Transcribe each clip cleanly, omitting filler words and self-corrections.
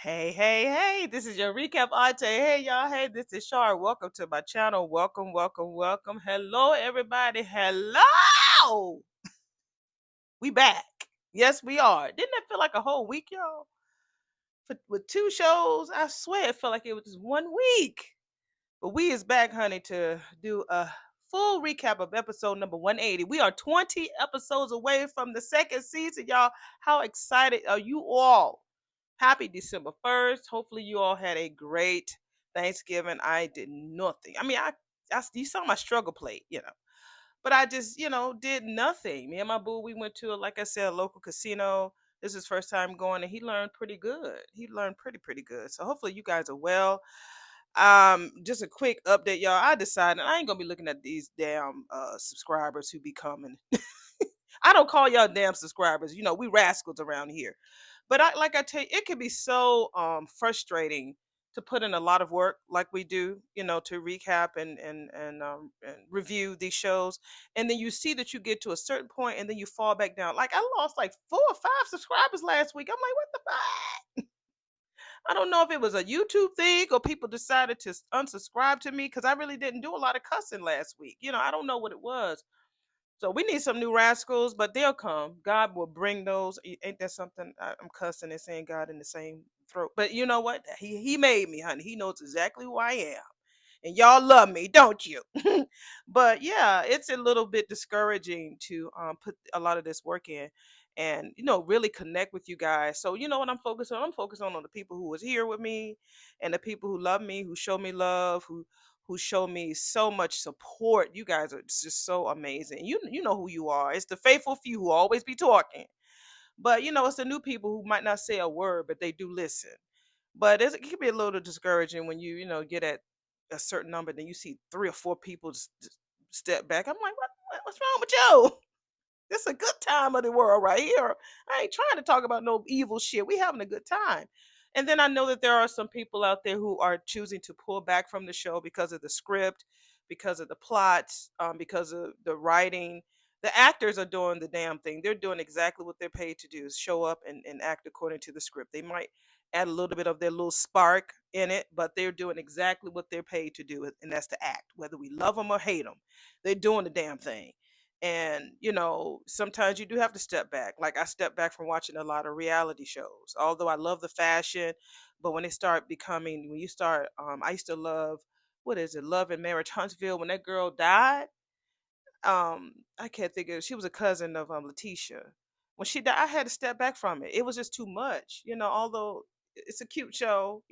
Hey, hey, hey, this is your recap Aunty. Hey, y'all. Hey, this is Shar. Welcome to my channel. Welcome, welcome, welcome. Hello, everybody. Hello. We back. Yes, we are. Didn't that feel like a whole week, y'all? With two shows, I swear it felt like it was just 1 week. But we is back, honey, to do a full recap of episode number 180. We are 20 episodes away from the second season, y'all. How excited are you all? Happy December 1st. Hopefully you all had a great Thanksgiving. I did nothing. I mean, you saw my struggle plate. But I just, did nothing. Me and my boo, we went to, like I said, a local casino. This is his first time going, and he learned pretty good. He learned pretty good. So hopefully you guys are well. Just a quick update, y'all. I decided I ain't gonna be looking at these damn subscribers who be coming. I don't call y'all damn subscribers. We rascals around here. But I tell you, it can be so frustrating to put in a lot of work like we do, to recap and review these shows. And then you see that you get to a certain point and then you fall back down. Like I lost like 4 or 5 subscribers last week. I'm like, what the fuck? I don't know if it was a YouTube thing or people decided to unsubscribe to me because I really didn't do a lot of cussing last week. I don't know what it was. So we need some new rascals, but they'll come. God will bring those. Ain't that something? I'm cussing and saying God in the same throat. But you know what? He made me, honey. He knows exactly who I am. And y'all love me, don't you? But yeah, it's a little bit discouraging to put a lot of this work in and really connect with you guys. So you know what I'm focused on? I'm focused on the people who was here with me and the people who love me, who show me love, who show me so much support. You guys are just so amazing. You know who you are. It's the faithful few who always be talking. But it's the new people who might not say a word, but they do listen. But it can be a little discouraging when get at a certain number, then you see 3 or 4 people just step back. I'm like, what's wrong with you? It's a good time of the world right here. I ain't trying to talk about no evil shit. We having a good time. And then I know that there are some people out there who are choosing to pull back from the show because of the script, because of the plots, because of the writing. The actors are doing the damn thing. They're doing exactly what they're paid to do, is show up and act according to the script. They might add a little bit of their little spark in it, but they're doing exactly what they're paid to do, and that's to act. Whether we love them or hate them, they're doing the damn thing. And sometimes you do have to step back. Like I step back from watching a lot of reality shows, although I love the fashion. But when you start, I used to love, what is it, Love and Marriage Huntsville. When that girl died, I can't think of, she was a cousin of Letitia. When she died, I had to step back from it. It was just too much, although it's a cute show,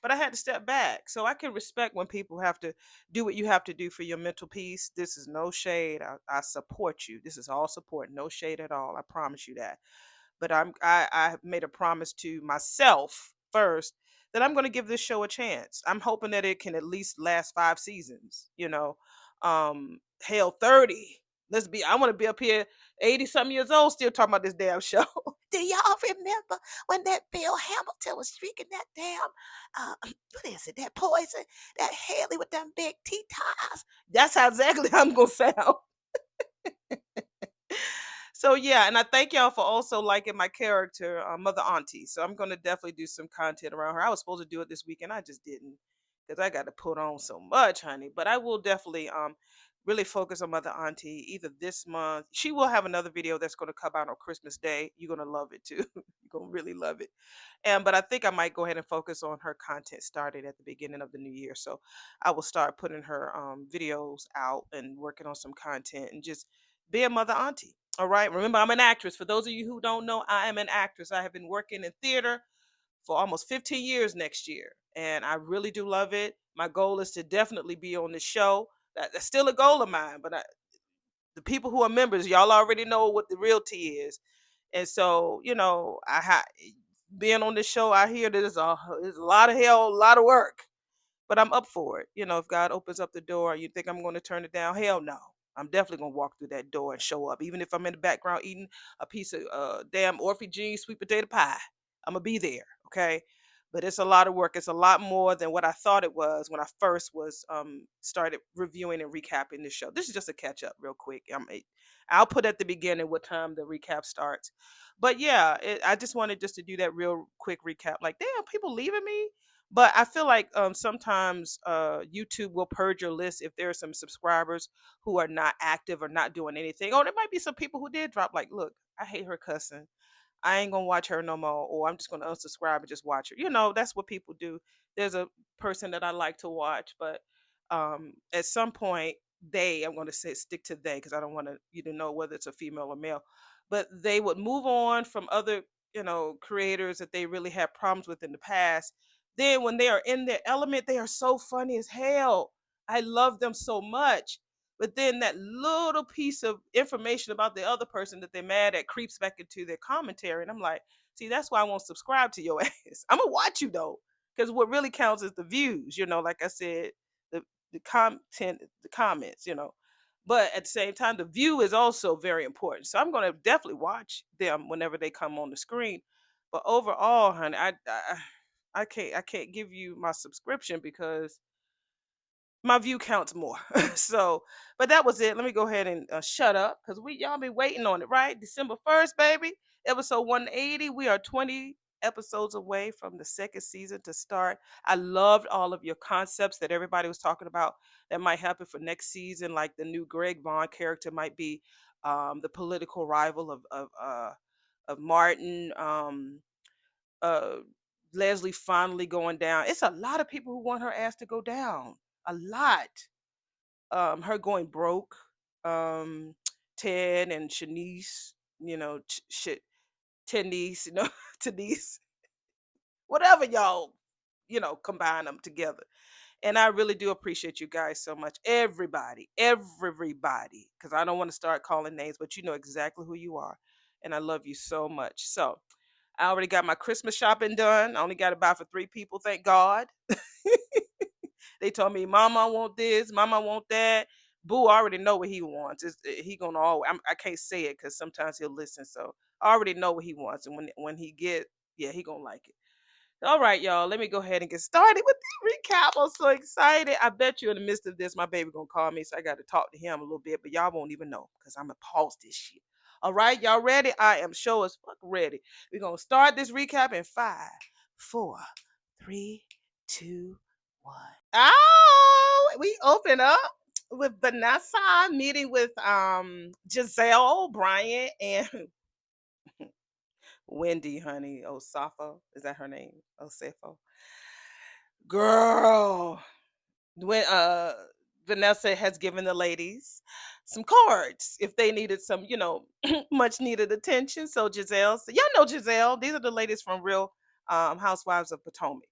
but I had to step back. So I can respect when people have to do what you have to do for your mental peace. This is no shade. I support you. This is all support, no shade at all. I promise you that. But I made a promise to myself first that I'm going to give this show a chance. I'm hoping that it can at least last 5 seasons. Hell, 30. I want to be up here 80 something years old still talking about this damn show. Do y'all remember when that Bill Hamilton was drinking that damn what is it, that poison, that Haley with them big tea towels? That's how exactly I'm gonna sound. So yeah, and I thank y'all for also liking my character, Mother Auntie. So I'm gonna definitely do some content around her. I was supposed to do it this weekend, I just didn't because I got to put on so much, honey. But I will definitely really focus on Mother Auntie either this month. She will have another video that's gonna come out on Christmas Day. You're gonna love it too. You're gonna really love it. And but I think I might go ahead and focus on her content starting at the beginning of the new year. So I will start putting her videos out and working on some content and just be a Mother Auntie. All right. Remember, I'm an actress. For those of you who don't know, I am an actress. I have been working in theater for almost 15 years next year, and I really do love it. My goal is to definitely be on the show. That's still a goal of mine. But the people who are members, y'all already know what the real tea is. And so, being on this show, I hear that there's a lot of hell, a lot of work, but I'm up for it. If God opens up the door, you think I'm going to turn it down? Hell no. I'm definitely going to walk through that door and show up. Even if I'm in the background eating a piece of damn Orphe Jean sweet potato pie, I'm going to be there. Okay. but it's a lot of work. It's a lot more than what I thought it was when I first was started reviewing and recapping this show. This is just a catch up, real quick. I'll put at the beginning what time the recap starts. But yeah, I just wanted just to do that real quick recap. Like, damn, people leaving me. But I feel like sometimes YouTube will purge your list if there are some subscribers who are not active or not doing anything. Oh, there might be some people who did drop. Like, look, I hate her cussing. I ain't gonna watch her no more, or I'm just gonna unsubscribe and just watch her. That's what people do. There's a person that I like to watch, but at some point I'm gonna say stick to they because I don't want you to know whether it's a female or male, but they would move on from other creators that they really had problems with in the past. Then when they are in their element, they are so funny as hell. I love them so much. But then that little piece of information about the other person that they're mad at creeps back into their commentary. And I'm like, see, that's why I won't subscribe to your ass. I'm gonna watch you though. Because what really counts is the views, like I said, the the content, the comments. But at the same time, the view is also very important. So I'm gonna definitely watch them whenever they come on the screen. But overall, honey, I can't give you my subscription because my view counts more. So, but that was it. Let me go ahead and shut up because y'all been waiting on it, right? December 1st, baby, episode 180. We are 20 episodes away from the second season to start. I loved all of your concepts that everybody was talking about that might happen for next season, like the new Greg Vaughn character might be the political rival of Martin. Uh, Leslie finally going down. It's a lot of people who want her ass to go down. A lot. Her going broke. Um, Ted and Shanice, shit, Tenise, Tenise, whatever y'all, combine them together. And I really do appreciate you guys so much. Everybody, because I don't want to start calling names, but you know exactly who you are. And I love you so much. So I already got my Christmas shopping done. I only got to buy for 3 people, thank God. They told me, "Mama, I want this. Mama, I want that." Boo already know what he wants. He gonna always. I can't say it because sometimes he'll listen. So I already know what he wants, and when he get, yeah, he gonna like it. All right, y'all. Let me go ahead and get started with the recap. I'm so excited. I bet you in the midst of this, my baby gonna call me, so I got to talk to him a little bit. But y'all won't even know because I'm gonna pause this shit. All right, y'all ready? I am sure as fuck ready. We're gonna start this recap in 5, 4, 3, 2, 1. Oh, we open up with Vanessa meeting with Giselle, Bryant, and Wendy, honey. Osafo. Is that her name? Osafo. Girl. When Vanessa has given the ladies some cards if they needed some, much needed attention. So Giselle, y'all know Giselle. These are the ladies from Real Housewives of Potomac.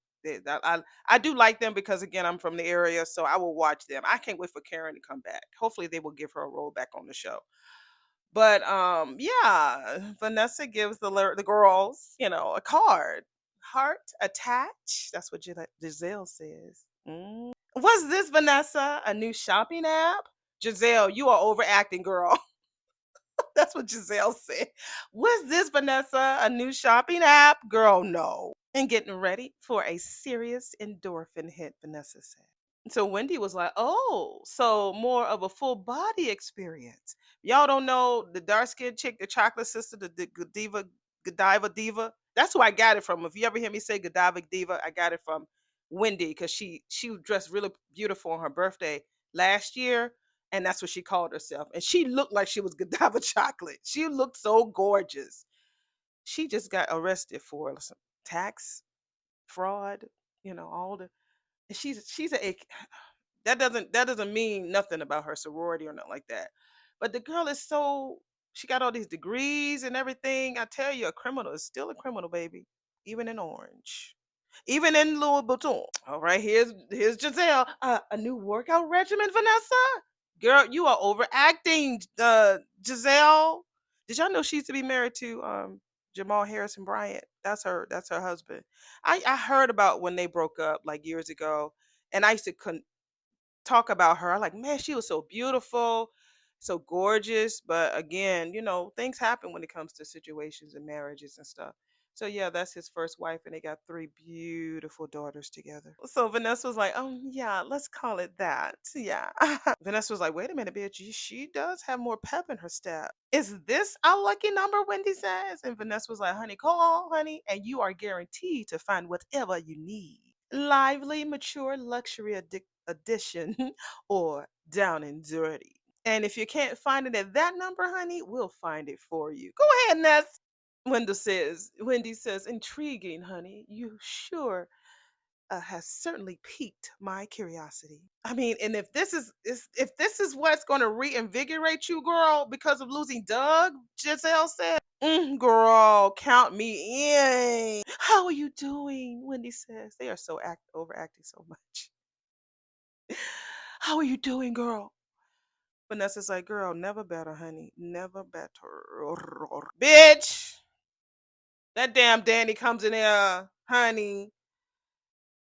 I do like them because again I'm from the area, so I will watch them. I can't wait for Karen to come back. Hopefully they will give her a role back on the show. But yeah, Vanessa gives the girls, a card. Heart attach. That's what Giselle says. Was this, Vanessa, a new shopping app? Giselle, you are overacting, girl. That's what Giselle said. Was this, Vanessa, a new shopping app? Girl, no. And getting ready for a serious endorphin hit, Vanessa said. So Wendy was like, "Oh, so more of a full body experience." Y'all don't know the dark skinned chick, the chocolate sister, the Godiva, Godiva Diva. That's who I got it from. If you ever hear me say Godiva Diva, I got it from Wendy because she was dressed really beautiful on her birthday last year, and that's what she called herself. And she looked like she was Godiva chocolate. She looked so gorgeous. She just got arrested for some tax fraud. All the she's a that doesn't mean nothing about her sorority or nothing like that. But the girl is so she got all these degrees and everything. I tell you, a criminal is still a criminal, baby. Even in Orange. Even in Louis Vuitton. All right, here's Giselle. A new workout regimen, Vanessa? Girl, you are overacting, Giselle. Did y'all know she used to be married to Jamal Harrison Bryant? That's her husband. I heard about when they broke up like years ago, and I used to talk about her. I like, man, she was so beautiful, so gorgeous. But again, things happen when it comes to situations and marriages and stuff. So yeah, that's his first wife, and they got three beautiful daughters together. So Vanessa was like, yeah, let's call it that. Yeah. Vanessa was like, wait a minute, bitch, she does have more pep in her step. Is this our lucky number? Wendy says. And Vanessa was like, honey, call, honey, and you are guaranteed to find whatever you need. Lively, mature, luxury addition, or down and dirty. And if you can't find it at that number, honey, we'll find it for you. Go ahead, Ness. Wendy says, intriguing, honey. You sure has certainly piqued my curiosity. I mean, and if this is what's going to reinvigorate you, girl, because of losing Doug, Giselle said, girl, count me in. How are you doing? Wendy says. They are so overacting so much. How are you doing, girl? Vanessa's like, girl, never better, honey. Never better. Bitch! That damn Danny comes in there, honey,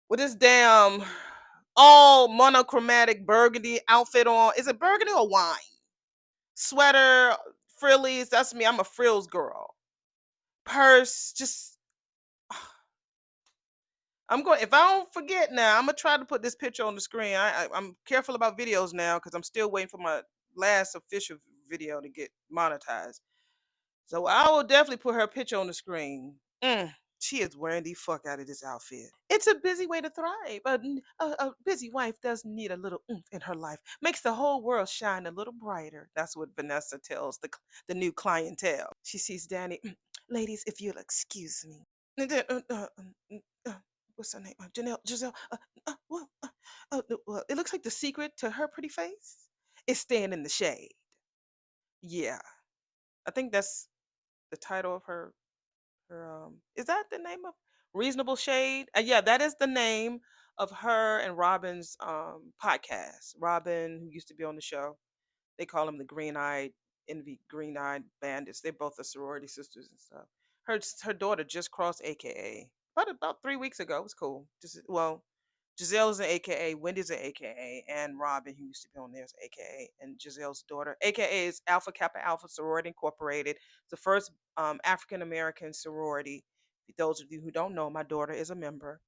with this damn all monochromatic burgundy outfit on. Is it burgundy or wine? Sweater, frillies. That's me. I'm a frills girl. Purse, just I'm going. If I don't forget now, I'm gonna try to put this picture on the screen. I'm careful about videos now because I'm still waiting for my last official video to get monetized. So I will definitely put her picture on the screen. She is wearing the fuck out of this outfit. It's a busy way to thrive. A busy wife does need a little oomph in her life. Makes the whole world shine a little brighter. That's what Vanessa tells the new clientele. She sees Danny. Ladies, if you'll excuse me. What's her name? Giselle. Well, it looks like the secret to her pretty face is staying in the shade. Yeah, I think that's the title of her is that the name of Reasonable Shade? Yeah, that is the name of her and Robin's podcast. Robin, who used to be on the show, they call him the Green Eyed Bandits. They're both the sorority sisters and stuff. Her daughter just crossed AKA about 3 weeks ago. It was cool. Just well, Giselle is an AKA, Wendy's an AKA, and Robin, who used to be on there, is an AKA, and Giselle's daughter. AKA is Alpha Kappa Alpha Sorority Incorporated. It's the first African American sorority. Those of you who don't know, my daughter is a member.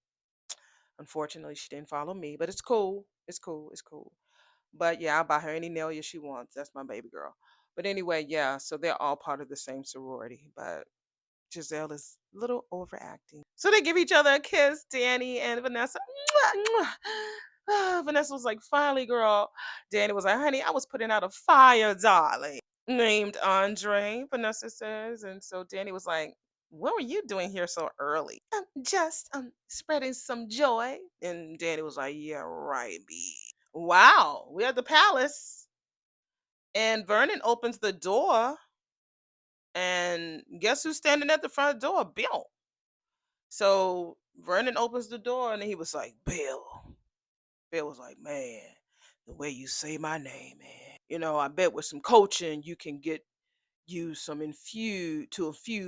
Unfortunately, she didn't follow me, but it's cool. It's cool. It's cool. But yeah, I'll buy her any nail she wants. That's my baby girl. But anyway, yeah, so they're all part of the same sorority. But Giselle is a little overacting. So they give each other a kiss, Danny and Vanessa. Mwah, mwah. Vanessa was like, finally, girl. Danny was like, honey, I was putting out a fire, darling. Named Andre, Vanessa says. And so Danny was like, what were you doing here so early? Just spreading some joy. And Danny was like, yeah, right, B. Wow, we're at the palace. And Vernon opens the door. And guess who's standing at the front door? Bill. So Vernon opens the door and he was like, Bill. Bill was like, man, the way you say my name, man. I bet with some coaching you can get you some infuse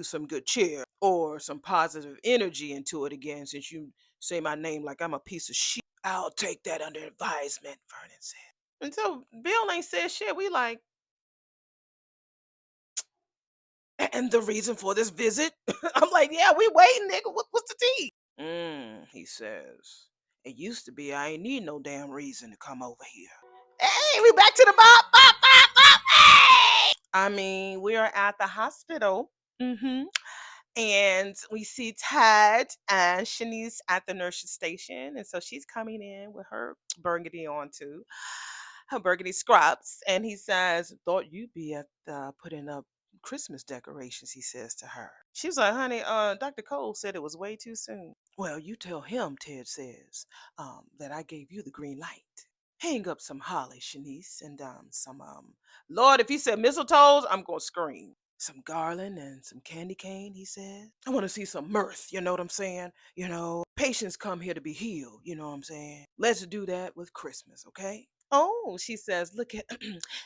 some good cheer or some positive energy into it again since you say my name like I'm a piece of shit. I'll take that under advisement, Vernon said. And so Bill ain't said shit. We like, and the reason for this visit? I'm like, yeah, we waiting, nigga. What's the tea? He says. It used to be I ain't need no damn reason to come over here. Hey, we back to the bop, bop, bop, bop. Hey! I mean, we are at the hospital. And we see Ted and Shanice at the nurse's station. And so she's coming in with her burgundy on too, her burgundy scrubs. And he says, thought you'd be at putting up Christmas decorations, he says to her. She was like, honey, Dr. Cole said it was way too soon. Well, you tell him, Ted says, that I gave you the green light. Hang up some holly, Shanice, and Lord, if he said mistletoes, I'm gonna scream. Some garland and some candy cane, he said. I want to see some mirth, you know what I'm saying? Patients come here to be healed, you know what I'm saying? Let's do that with Christmas, okay? Oh, she says, look at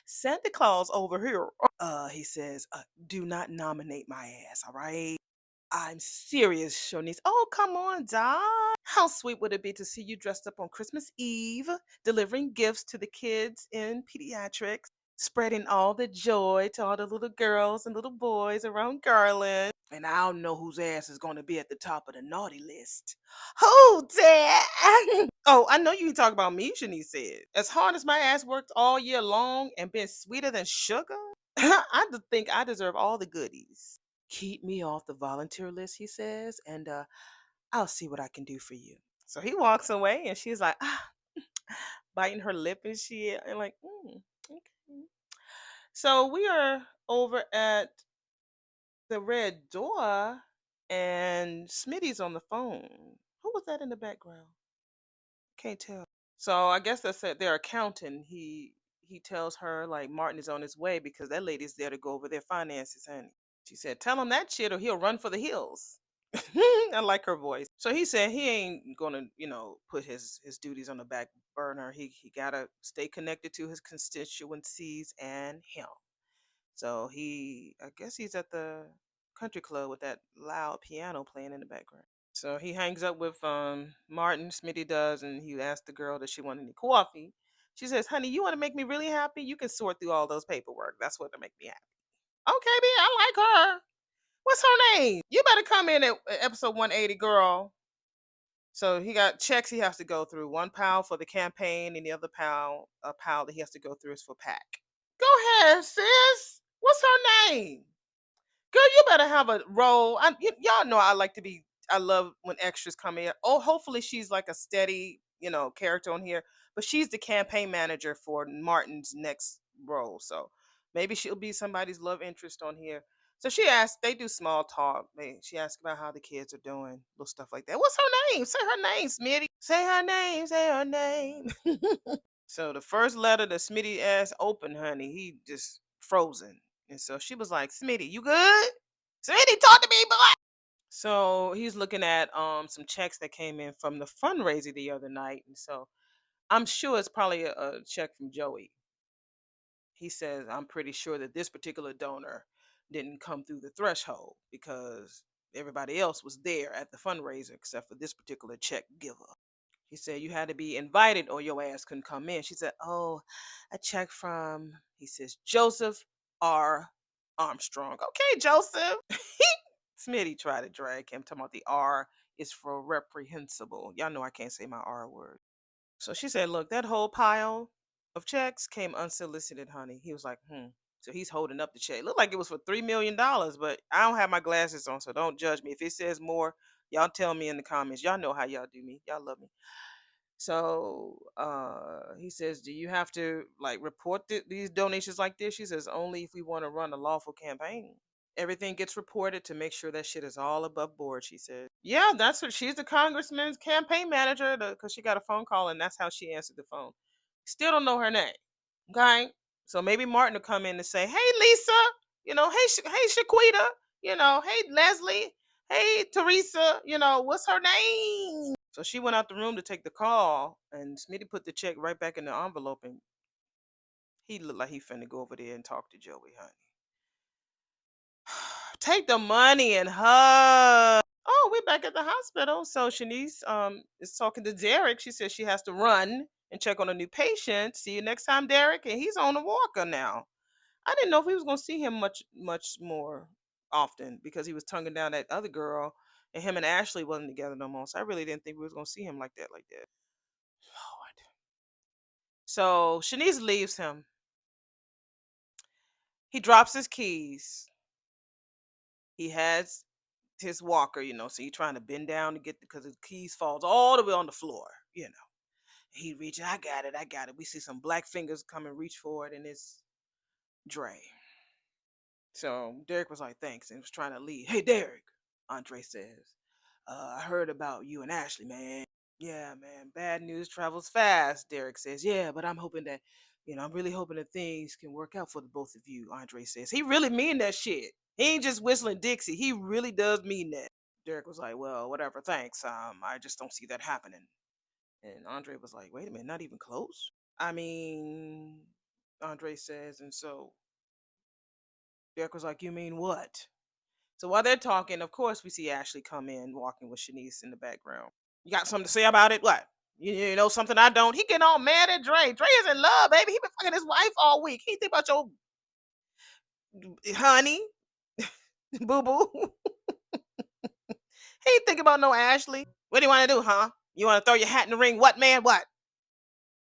Santa Claus over here. He says, do not nominate my ass, all right? I'm serious, Shonice. Oh, come on, Doc. How sweet would it be to see you dressed up on Christmas Eve, delivering gifts to the kids in pediatrics? spreading all the joy to all the little girls and little boys around Garland. And I don't know whose ass is going to be at the top of the naughty list. Who, Dad? Oh, I know you talk about me, Shanice said. As hard as my ass worked all year long and been sweeter than sugar, think I deserve all the goodies. Keep me off the volunteer list, he says, and I'll see what I can do for you. So he walks away, and she's like, biting her lip and shit, and like, okay. So we are over at the red door, and Smitty's on the phone. Who was that in the background? Can't tell. So I guess that's their accountant. He tells her like Martin is on his way because that lady's there to go over their finances, honey. She said, "Tell him that shit, or he'll run for the hills." I like her voice. So he said he ain't gonna, put his duties on the back burner. He gotta stay connected to his constituencies and him. So I guess he's at the country club with that loud piano playing in the background. So he hangs up with Martin, Smitty does, and he asks the girl, does she want any coffee? She says, honey, you want to make me really happy? You can sort through all those paperwork. That's what to make me happy. Okay, B, I like her. What's her name? You better come in at episode 180, girl. So he got checks he has to go through. One pal for the campaign, and the other pal that he has to go through is for PAC. Go ahead, sis. What's her name? Girl, you better have a role. Y'all know I like to be. I love when extras come in. Oh, hopefully she's like a steady, character on here. But she's the campaign manager for Martin's next role, so maybe she'll be somebody's love interest on here. So she asked. They do small talk. She asked about how the kids are doing, little stuff like that. What's her name? Say her name, Smitty. Say her name. Say her name. So the first letter that Smitty asked opened, honey, he just frozen. And so she was like, Smitty, you good? Smitty, talk to me, boy. So he's looking at some checks that came in from the fundraiser the other night. And so I'm sure it's probably a check from Joey. He says, I'm pretty sure that this particular donor didn't come through the threshold because everybody else was there at the fundraiser except for this particular check giver. He said, you had to be invited or your ass couldn't come in. She said, oh, a check from, he says, Joseph R. Armstrong. Okay, Joseph. Smitty tried to drag him, talking about the R is for reprehensible. Y'all know I can't say my R word. So she said, look, that whole pile of checks came unsolicited, honey. He was like, So he's holding up the check. It looked like it was for $3 million, but I don't have my glasses on, so don't judge me. If it says more, y'all tell me in the comments. Y'all know how y'all do me. Y'all love me. So he says, do you have to like report these donations like this? She says, only if we want to run a lawful campaign. Everything gets reported to make sure that shit is all above board, she said. Yeah, that's what she's the congressman's campaign manager because she got a phone call and that's how she answered the phone. Still don't know her name. Okay. So maybe Martin will come in and say, hey, Lisa, hey, Shaquita, hey, Leslie, hey, Teresa, what's her name? So she went out the room to take the call, and Smitty put the check right back in the envelope, and he looked like he finna go over there and talk to Joey, honey. Take the money and hug. Oh, we're back at the hospital. So Shanice is talking to Derek. She says she has to run and check on a new patient. See you next time, Derek. And he's on the walker now. I didn't know if we was gonna see him much more often because he was tonguing down that other girl, and him and Ashley wasn't together no more. So I really didn't think we was gonna see him like that. Lord. So Shanice leaves him. He drops his keys. He has his walker, so he's trying to bend down to get because his keys falls all the way on the floor. He reaches, I got it. We see some black fingers come and reach for it, and it's Dre. So Derek was like, thanks, and was trying to leave. Hey, Derek, Andre says, I heard about you and Ashley, man. Yeah, man, bad news travels fast, Derek says. Yeah, but I'm hoping that, I'm really hoping that things can work out for the both of you, Andre says. He really mean that shit. He ain't just whistling Dixie. He really does mean that. Derek was like, well, whatever, thanks. I just don't see that happening. And Andre was like, wait a minute, not even close? I mean, Andre says, and so Derek was like, you mean what? So while they're talking, of course, we see Ashley come in walking with Shanice in the background. You got something to say about it? What? You know something I don't. He getting all mad at Dre. Dre is in love, baby. He been fucking his wife all week. He think about your honey, boo boo. He ain't thinking about no Ashley. What do you want to do, huh? You want to throw your hat in the ring? What, man? What?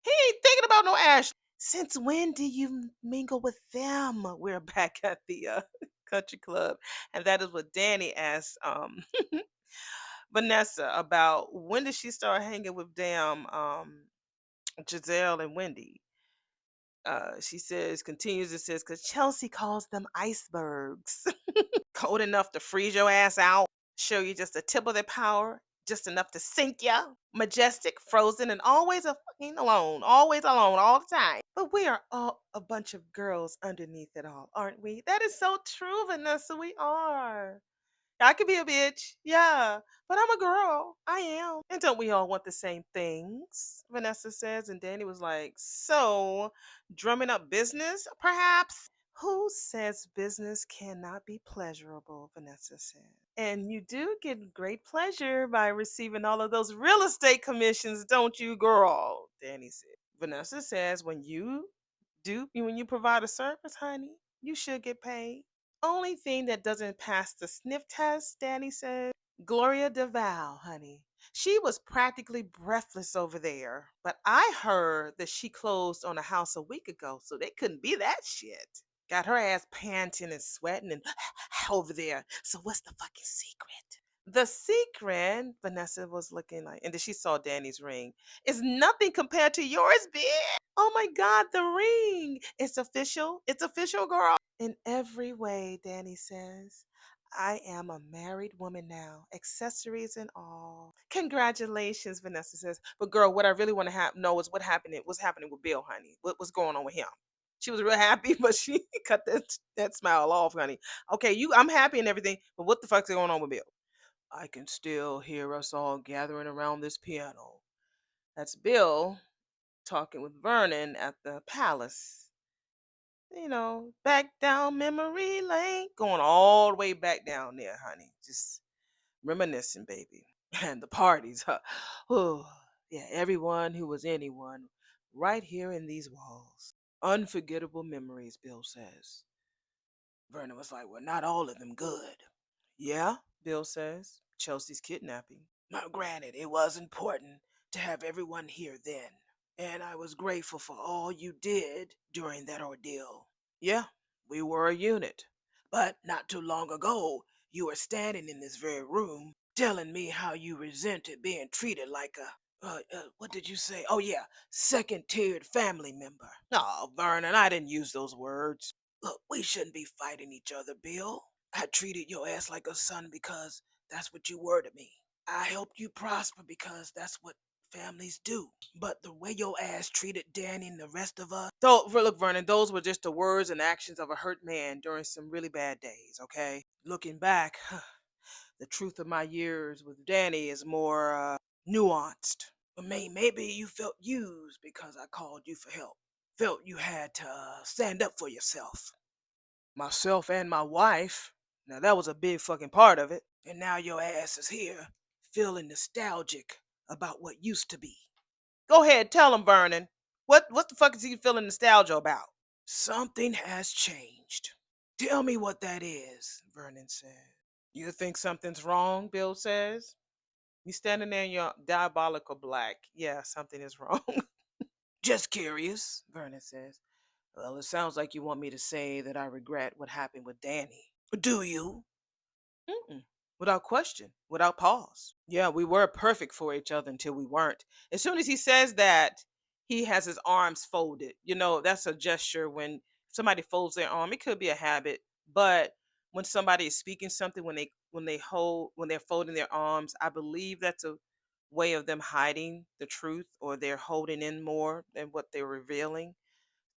He ain't thinking about no Ashley. Since when do you mingle with them? We're back at the country club, and that is what Danny asked Vanessa about when did she start hanging with damn Giselle and Wendy. She says, continues, it says, because Chelsea calls them icebergs. Cold enough to freeze your ass out, show you just the tip of their power, just enough to sink you. Majestic, frozen, and always a fucking alone, always alone, all the time. But we are all a bunch of girls underneath it all, aren't we? That is so true, Vanessa. We are. I could be a bitch, yeah, but I'm a girl. I am. And don't we all want the same things? Vanessa says. And Danny was like, so, drumming up business, perhaps? Who says business cannot be pleasurable? Vanessa said. And you do get great pleasure by receiving all of those real estate commissions, don't you, girl? Danny said. Vanessa says, when you provide a service, honey, you should get paid. Only thing that doesn't pass the sniff test, Danny said, Gloria DeVal, honey. She was practically breathless over there, but I heard that she closed on a house a week ago, so they couldn't be that shit. Got her ass panting and sweating and over there. So what's the fucking secret? The secret, Vanessa was looking like, and then she saw Danny's ring, is nothing compared to yours, bitch. Oh my God, the ring. It's official. It's official, girl. In every way, Danny says. I am a married woman now, accessories and all. Congratulations, Vanessa says. But girl, what I really want to know is what's happening with Bill, honey. What's going on with him? She was real happy, but she cut that smile off, honey. Okay, I'm happy and everything, but what the fuck's going on with Bill? I can still hear us all gathering around this piano. That's Bill talking with Vernon at the palace. Back down memory lane, going all the way back down there, honey. Just reminiscing, baby. And the parties, huh? Oh, yeah, everyone who was anyone right here in these walls. Unforgettable memories, Bill says. Vernon was like, well, not all of them good. Yeah, Bill says. Chelsea's kidnapping. Now, granted, it was important to have everyone here then, and I was grateful for all you did during that ordeal. Yeah, we were a unit. But not too long ago, you were standing in this very room telling me how you resented being treated like what did you say? Oh, yeah, second tiered family member. Oh, Vernon, I didn't use those words. Look, we shouldn't be fighting each other, Bill. I treated your ass like a son because that's what you were to me. I helped you prosper because that's what families do. But the way your ass treated Danny and the rest of us. Look, Vernon, those were just the words and actions of a hurt man during some really bad days, okay? Looking back, the truth of my years with Danny is more nuanced. But maybe you felt used because I called you for help. Felt you had to stand up for yourself. Myself and my wife. Now that was a big fucking part of it. And now your ass is here, feeling nostalgic about what used to be. Go ahead, tell him, Vernon. What the fuck is he feeling nostalgia about? Something has changed. Tell me what that is, Vernon said. You think something's wrong, Bill says. You standing there in your diabolical black. Yeah, something is wrong. Just curious, Vernon says. Well, it sounds like you want me to say that I regret what happened with Danny. Do you? Mm-mm. Without question, without pause. Yeah, we were perfect for each other until we weren't. As soon as he says that, he has his arms folded. That's a gesture when somebody folds their arm. It could be a habit, but when somebody is speaking something, when they're folding their arms, I believe that's a way of them hiding the truth, or they're holding in more than what they're revealing.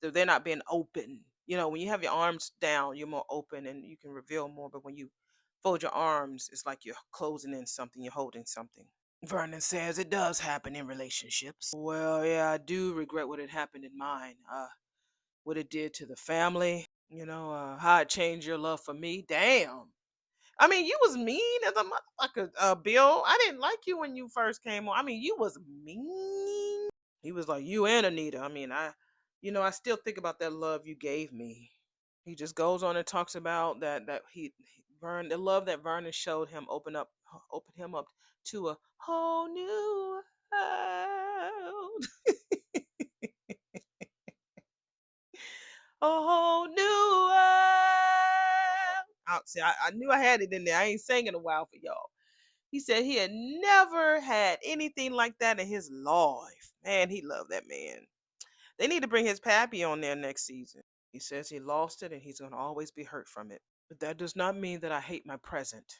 So they're not being open. When you have your arms down, you're more open and you can reveal more. But when you fold your arms, it's like you're closing in something, you're holding something. Vernon says it does happen in relationships. Well, yeah, I do regret what had happened in mine. What it did to the family. How it changed your love for me. Damn. I mean, you was mean as a motherfucker, Bill. I didn't like you when you first came on. I mean, you was mean. He was like, you and Anita. I mean, I still think about that love you gave me. He just goes on and talks about Vern, the love that Vernon showed him, opened him up to a whole new world, a whole new world. See, I knew I had it in there. I ain't sang in a while for y'all. He said he had never had anything like that in his life. Man, he loved that man. They need to bring his pappy on there next season. He says he lost it and he's going to always be hurt from it. But that does not mean that I hate my present.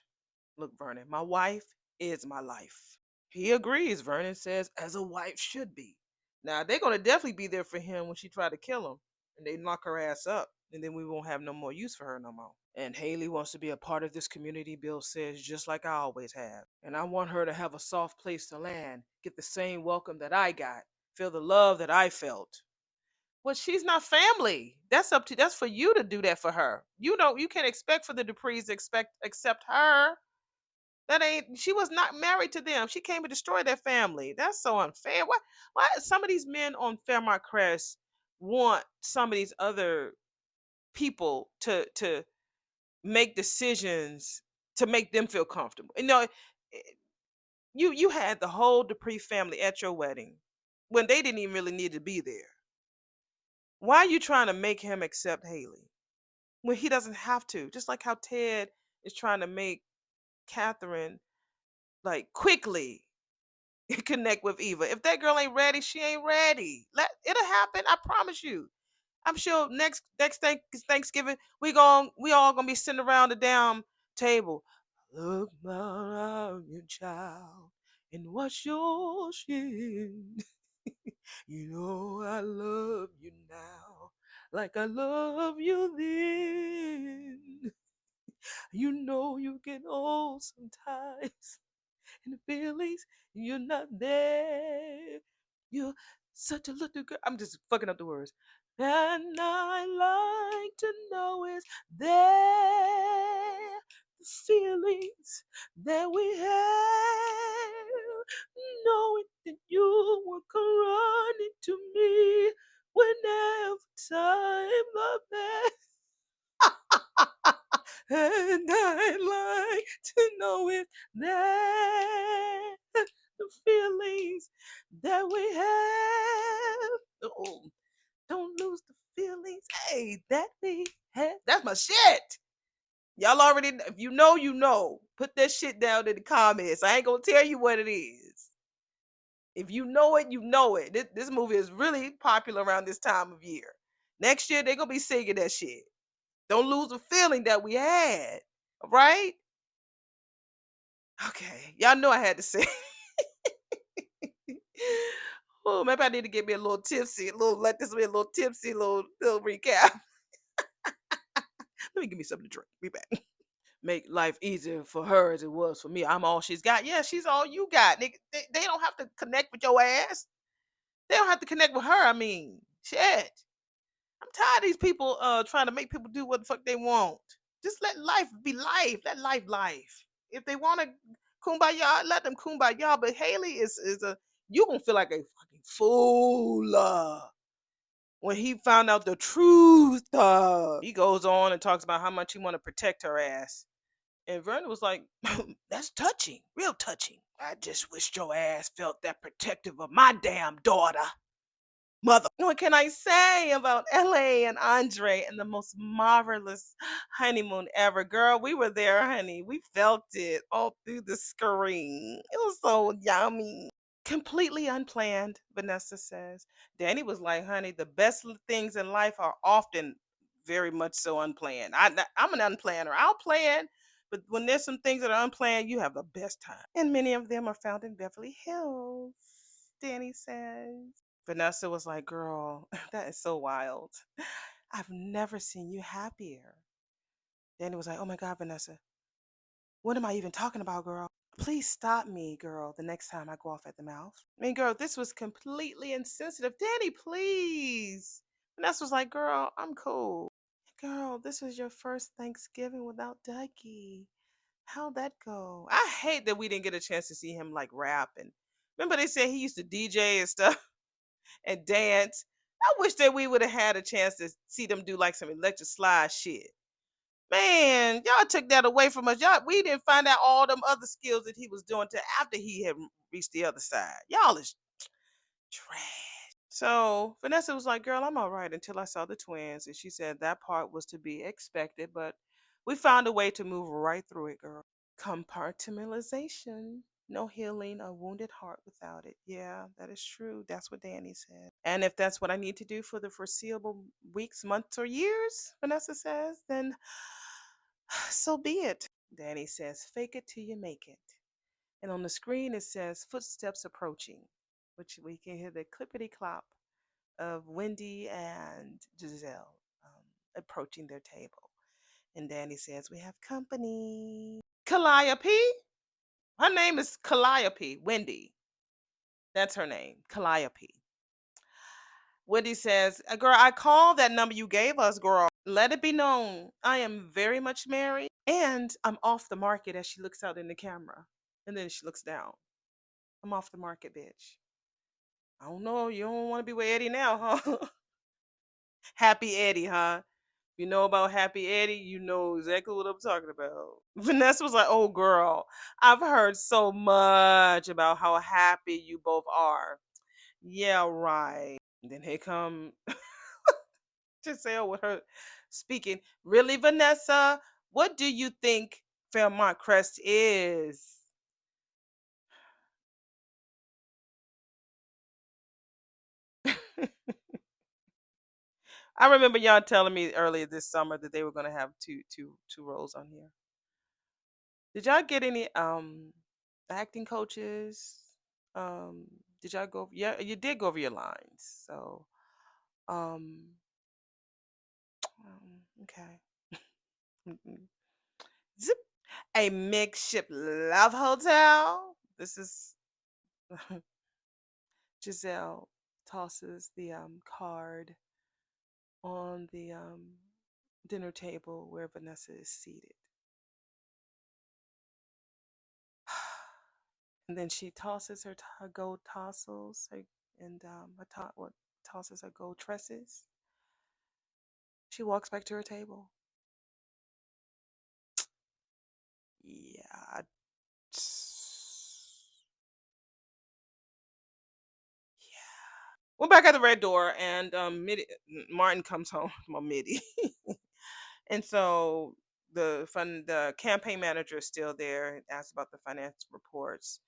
Look, Vernon, my wife is my life. He agrees, Vernon says, as a wife should be. Now, they're going to definitely be there for him when she try to kill him and they knock her ass up. And then we won't have no more use for her no more. And Haley wants to be a part of this community, Bill says, just like I always have. And I want her to have a soft place to land, get the same welcome that I got, feel the love that I felt. Well, she's not family. That's for you to do that for her. You can't expect for the Duprees to accept her. That ain't She was not married to them. She came to destroy their family. That's so unfair. Why some of these men on Fairmont Crest want some of these other people to make decisions to make them feel comfortable. You had the whole Dupree family at your wedding when they didn't even really need to be there. Why are you trying to make him accept Haley when he doesn't have to? Just like how Ted is trying to make Catherine like quickly connect with Eva. If that girl ain't ready, she ain't ready. It'll happen. I promise you. I'm sure Thanksgiving we all gonna be sitting around the damn table. Look around your child and watch your shin. You know I love you now, like I love you then. You know you get old sometimes, and the feelings you're not there. You're such a little girl. I'm just fucking up the words. And I like to know is there the feelings that we have, knowing that you will come running to me whenever time love and I like to know if that the feelings that we have. Oh, don't lose the feelings. Hey, that we have. That's my shit. Y'all already, if you know, you know. Put that shit down in the comments. I ain't gonna tell you what it is. If you know it, you know it. This movie is really popular around this time of year. Next year, they're gonna be singing that shit. Don't lose the feeling that we had. All right? Okay. Y'all know I had to say. Oh, maybe I need to get me a little tipsy, let this be a little tipsy, little recap. Let me give me something to drink. Be back. Make life easier for her as it was for me. I'm all she's got. Yeah, she's all you got. They don't have to connect with your ass. They don't have to connect with her. I mean, shit. I'm tired of these people trying to make people do what the fuck they want. Just let life be life. Let life life. If they want to kumbaya, let them kumbaya. But Haley is a you gonna feel like a fucking fool when he found out the truth. He goes on and talks about how much he want to protect her ass. And Vernon was like, that's touching, real touching. I just wished your ass felt that protective of my damn daughter. Mother. What can I say about LA and Andre and the most marvelous honeymoon ever? Girl, we were there, honey. We felt it all through the screen. It was so yummy. Completely unplanned, Vanessa says. Danny was like, honey, the best things in life are often very much so unplanned. I'm an unplanner. I'll plan, but when there's some things that are unplanned, you have the best time. And many of them are found in Beverly Hills, Danny says. Vanessa was like, girl, that is so wild. I've never seen you happier. Danny was like, oh my God, Vanessa, what am I even talking about, girl? Please stop me, girl, the next time I go off at the mouth. I mean, girl, this was completely insensitive. Danny, please. Vanessa was like, girl, I'm cool. Girl, this was your first Thanksgiving without Dougie. How'd that go? I hate that we didn't get a chance to see him like rap and remember they said he used to DJ and stuff and dance. I wish that we would have had a chance to see them do like some electric slide shit. Man, y'all took that away from us. Y'all, we didn't find out all them other skills that he was doing to after he had reached the other side. Y'all is trash. So Vanessa was like, "Girl, I'm all right," until I saw the twins, and she said that part was to be expected, but we found a way to move right through it, girl. Compartmentalization. No healing a wounded heart without it. Yeah, that is true. That's what Danny said. And if that's what I need to do for the foreseeable weeks, months, or years, Vanessa says, then so be it. Danny says, fake it till you make it. And on the screen, it says footsteps approaching, which we can hear the clippity clop of Wendy and Giselle approaching their table. And Danny says, we have company. Calliope? Her name is Calliope, Wendy. That's her name, Calliope. Wendy says, girl, I called that number you gave us, girl. Let it be known I am very much married and I'm off the market as she looks out in the camera. And then she looks down. I'm off the market, bitch. I don't know. You don't want to be with Eddie now, huh? Happy Eddie, huh? If you know about Happy Eddie, you know exactly what I'm talking about. Vanessa was like, oh, girl, I've heard so much about how happy you both are. Yeah, right. And then here come Giselle with her speaking. Really, Vanessa? What do you think Fairmont Crest is? I remember y'all telling me earlier this summer that they were gonna have two roles on here. Did y'all get any acting coaches? Um did y'all go yeah, you did go over your lines. So um, okay. Mm-mm. Zip. A makeshift love hotel. This is Giselle tosses the card on the dinner table where Vanessa is seated. And then she tosses her gold tassels and what tosses her gold tresses. She walks back to her table. Yeah. Yeah. We're back at the red door, and Martin comes home. My Mitty, and so the campaign manager is still there. And asks about the finance reports.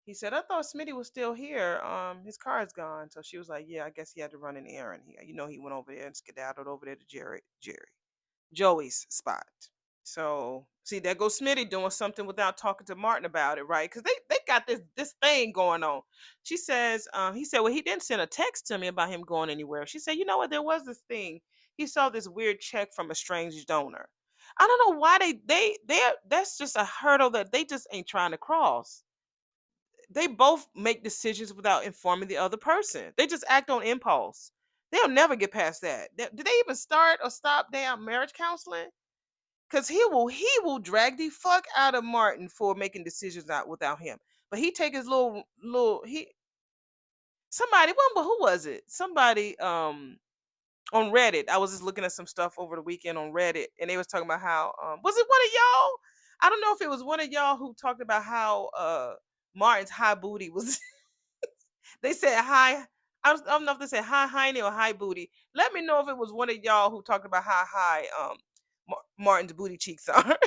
He said, "I thought Smitty was still here. His car is gone." So she was like, "Yeah, I guess he had to run an errand. He went over there and skedaddled over there to Joey's spot." So see, there goes Smitty doing something without talking to Martin about it, right? Because they got this thing going on. She says, he said, well, he didn't send a text to me about him going anywhere. She said, you know what? There was this thing. He saw this weird check from a strange donor. I don't know why they that's just a hurdle that they just ain't trying to cross. They both make decisions without informing the other person. They just act on impulse. They'll never get past that. Did they even start or stop damn marriage counseling? Cause he will drag the fuck out of Martin for making decisions out without him. But he take his little he somebody who was it? Somebody on Reddit. I was just looking at some stuff over the weekend on Reddit and they was talking about how was it one of y'all? I don't know if it was one of y'all who talked about how Martin's high booty was they said hi. I don't know if they said hi hiney or high booty. Let me know if it was one of y'all who talked about how high Martin's booty cheeks are.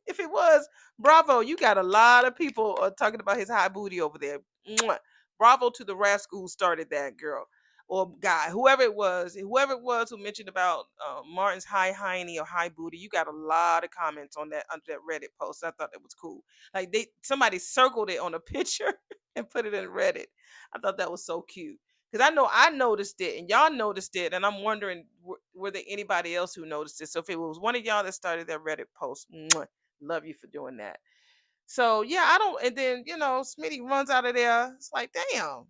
If it was, bravo, you got a lot of people talking about his high booty over there. Mwah. Bravo to the rascal who started that, girl or guy, whoever it was who mentioned about Martin's high hiney or high booty. You got a lot of comments on that under that Reddit post. I thought that was cool. Like somebody circled it on a picture and put it in Reddit. I thought that was so cute. Because I know I noticed it and y'all noticed it, and I'm wondering were there anybody else who noticed it? So if it was one of y'all that started that Reddit post, mwah, love you for doing that. So yeah, I don't. And then Smitty runs out of there. It's like, damn,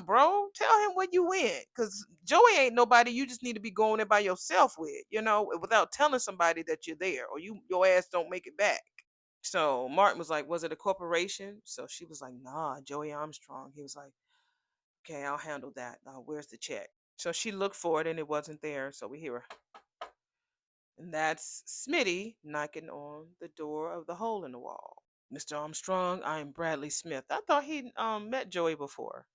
bro, tell him where you went, because Joey ain't nobody. You just need to be going there by yourself with, without telling somebody that you're there, or your ass don't make it back. So Martin was like, was it a corporation? So she was like, nah, Joey Armstrong. He was like, okay, I'll handle that. Where's the check? So she looked for it and it wasn't there. So we hear her. And that's Smitty knocking on the door of the hole in the wall. Mr. Armstrong, I am Bradley Smith. I thought he met Joey before.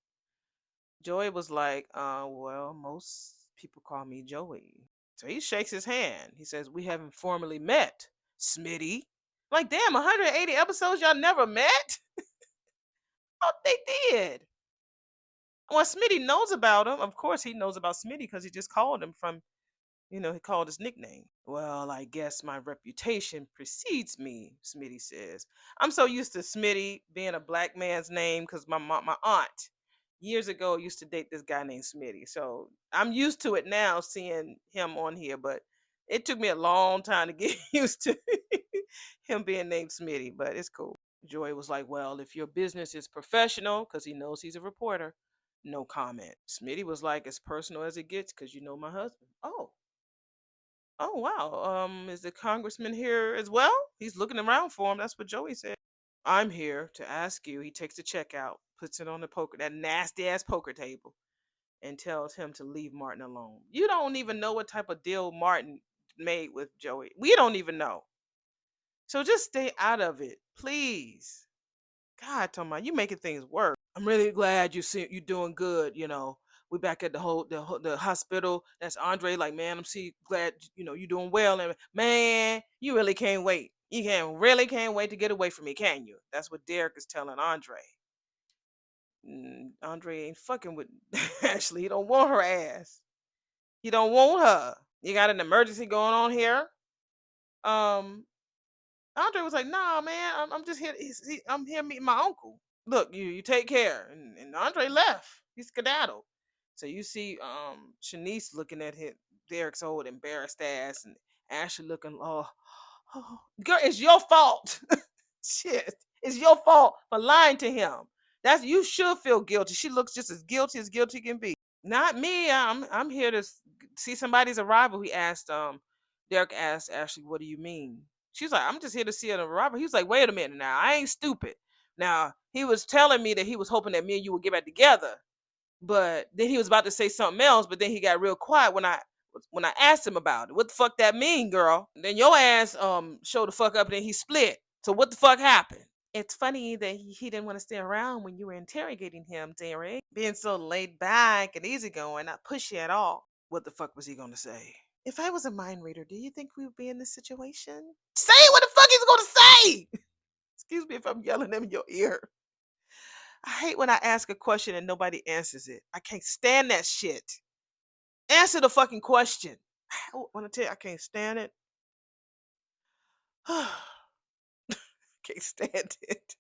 Joey was like, well, most people call me Joey. So he shakes his hand. He says, we haven't formally met, Smitty. Like, damn, 180 episodes, y'all never met? Oh, they did. Well, Smitty knows about him. Of course, he knows about Smitty because he just called him from, he called his nickname. Well, I guess my reputation precedes me, Smitty says. I'm so used to Smitty being a black man's name because my aunt years ago used to date this guy named Smitty. So I'm used to it now seeing him on here, but it took me a long time to get used to him being named Smitty, but it's cool. Joy was like, well, if your business is professional, because he knows he's a reporter, no comment. Smitty was like, as personal as it gets because you know my husband. Oh wow. Is the congressman here as well? He's looking around for him. That's what Joey said. I'm here to ask you. He takes the check out, puts it on the that nasty ass poker table, and tells him to leave Martin alone. You don't even know what type of deal Martin made with Joey. We don't even know. So just stay out of it, please. God, Toma, you making things worse. I'm really glad you doing good. We back at the hospital. That's Andre. Like, man, glad you doing well. And man, you really can't wait. You can't wait to get away from me, can you? That's what Derek is telling Andre. Andre ain't fucking with Ashley. He don't want her ass. He don't want her. You got an emergency going on here. Um, Andre was like, "Nah, man, I'm just here. I'm here meeting my uncle. Look, you take care." And Andre left. He skedaddled. So you see, Shanice looking at Derek's old embarrassed ass, and Ashley looking, oh, girl, it's your fault. Shit, it's your fault for lying to him. You should feel guilty. She looks just as guilty can be. Not me. I'm here to see somebody's arrival. Derek asked Ashley, "What do you mean?" She's like, "I'm just here to see an arrival." He was like, "Wait a minute now. I ain't stupid." Now he was telling me that he was hoping that me and you would get back together, but then he was about to say something else. But then he got real quiet when I asked him about it. What the fuck that mean, girl? And then your ass showed the fuck up, and then he split. So what the fuck happened? It's funny that he didn't want to stay around when you were interrogating him, Derek. Being so laid back and easygoing, not pushy at all. What the fuck was he going to say? If I was a mind reader, do you think we would be in this situation? Say what the fuck he's going to say! Excuse me if I'm yelling in your ear. I hate when I ask a question and nobody answers it. I can't stand that shit. Answer the fucking question. I want to tell you, I can't stand it. Can't stand it.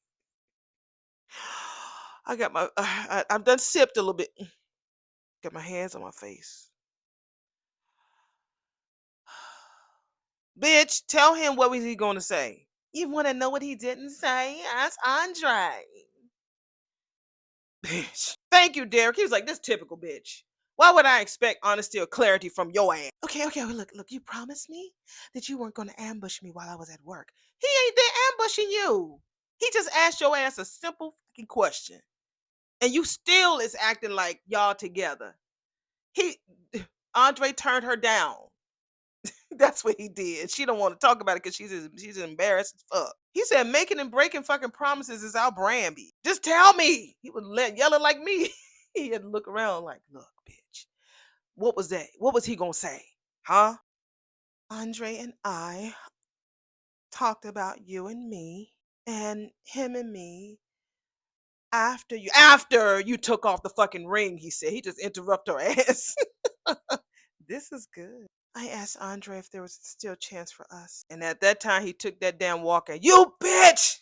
I got I've done sipped a little bit. Got my hands on my face. Bitch, tell him what was he going to say. You want to know what he didn't say? Ask Andre. Bitch. Thank you, Derek. He was like, this typical bitch. Why would I expect honesty or clarity from your ass? Okay, look, you promised me that you weren't going to ambush me while I was at work. He ain't there ambushing you. He just asked your ass a simple fucking question. And you still is acting like y'all together. Andre turned her down. That's what he did. She don't want to talk about it because she's embarrassed as fuck. He said making and breaking fucking promises is our brand. Just tell me. He was yelling like me. He had to look around like, look, bitch. What was that? What was he gonna say? Huh? Andre and I talked about you and me and him and me after you took off the fucking ring, he said. He just interrupted her ass. This is good. I asked Andre if there was still a chance for us. And at that time, he took that damn walk at you, bitch!